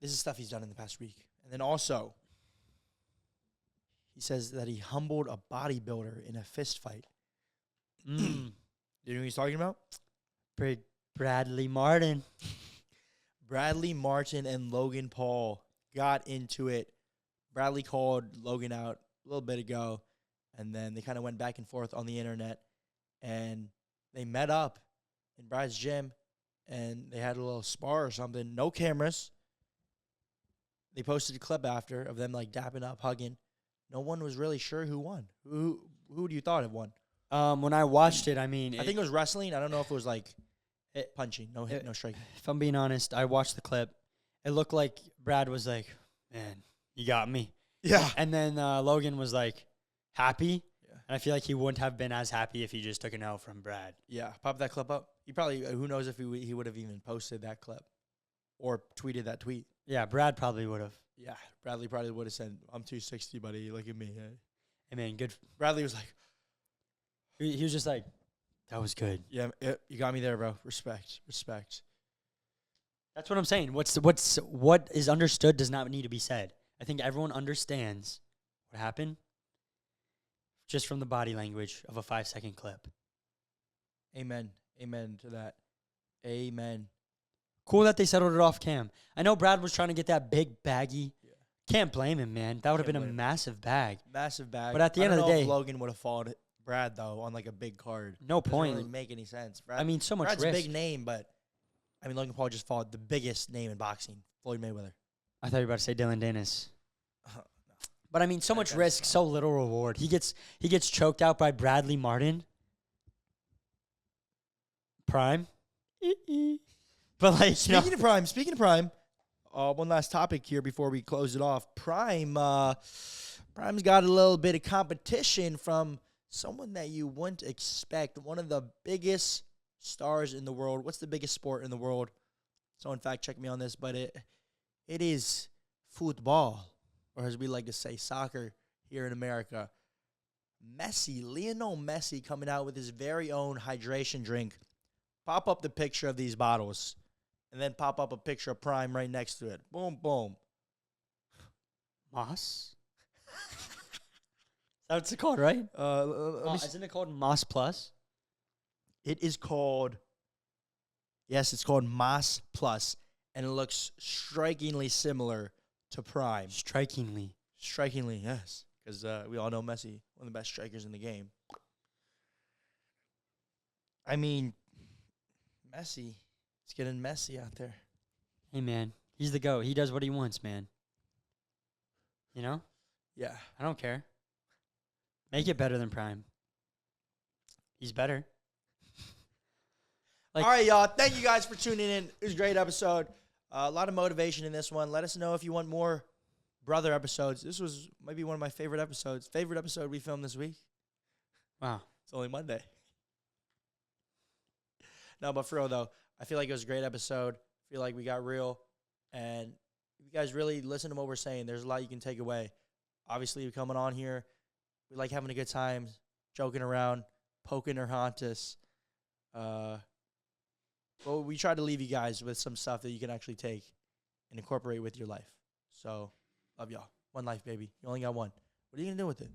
This is stuff he's done in the past week. And then also, he says that he humbled a bodybuilder in a fist fight. Do you know what he's talking about? Bradley Martin. Bradley Martin and Logan Paul got into it. Bradley called Logan out a little bit ago, and then they kind of went back and forth on the internet, and they met up in Brad's gym, and they had a little spar or something. No cameras. They posted a clip after of them like dapping up, hugging. No one was really sure who won. Who do you thought had won? When I watched it, I mean, I think it was wrestling. I don't know if it was like punching, no hit, no striking. If I'm being honest, I watched the clip. It looked like Brad was like, "Man, you got me." Yeah. And then Logan was like happy. Yeah. And I feel like he wouldn't have been as happy if he just took an L from Brad. Yeah. Pop that clip up. He probably, who knows if he would have even posted that clip or tweeted that tweet. Yeah, Brad probably would have. Yeah. Bradley probably would have said, "I'm 260, buddy. Look at me." Hey, man, good. Bradley was like, he was just like, that was good. Yeah, you got me there, bro. Respect. That's what I'm saying. What is understood does not need to be said. I think everyone understands what happened just from the body language of a 5-second clip. Amen to that. Amen. Cool that they settled it off cam. I know Brad was trying to get that big baggy. Yeah. Can't blame him, man. That would have been a massive bag. Massive bag. But at the end of the day, Logan would have followed Brad though on like a big card. No point. Doesn't really make any sense. Brad, I mean, so much Brad's risk. a big name, but I mean Logan Paul just followed the biggest name in boxing, Floyd Mayweather. I thought you were about to say Dylan Dennis. No. But I mean, so much risk, so little reward. He gets choked out by Bradley Martin. Prime. But like, speaking of Prime, one last topic here before we close it off. Prime's got a little bit of competition from someone that you wouldn't expect. One of the biggest stars in the world. What's the biggest sport in the world? Someone fact check me on this, but it is football, or as we like to say, soccer here in America. Lionel Messi coming out with his very own hydration drink. Pop up the picture of these bottles, and then pop up a picture of Prime right next to it. Boom, boom. Moss? That's it called, right? Isn't it called Moss Plus? It is called, yes, it's called Moss Plus, and it looks strikingly similar to Prime. Strikingly, yes, because we all know Messi, one of the best strikers in the game. I mean, Messi, it's getting messy out there. Hey, man, he's the GOAT. He does what he wants, man. You know? Yeah. I don't care. Make it better than Prime. He's better. All right, y'all. Thank you guys for tuning in. It was a great episode. A lot of motivation in this one. Let us know if you want more brother episodes. This was maybe one of my favorite episodes. Favorite episode we filmed this week. Wow. It's only Monday. No, but for real, though, I feel like it was a great episode. I feel like we got real. And if you guys really listen to what we're saying, there's a lot you can take away. obviously coming on here. We like having a good time, joking around, poking our Hontus. Well, we try to leave you guys with some stuff that you can actually take and incorporate with your life. So, love y'all. One life, baby. You only got one. What are you going to do with it?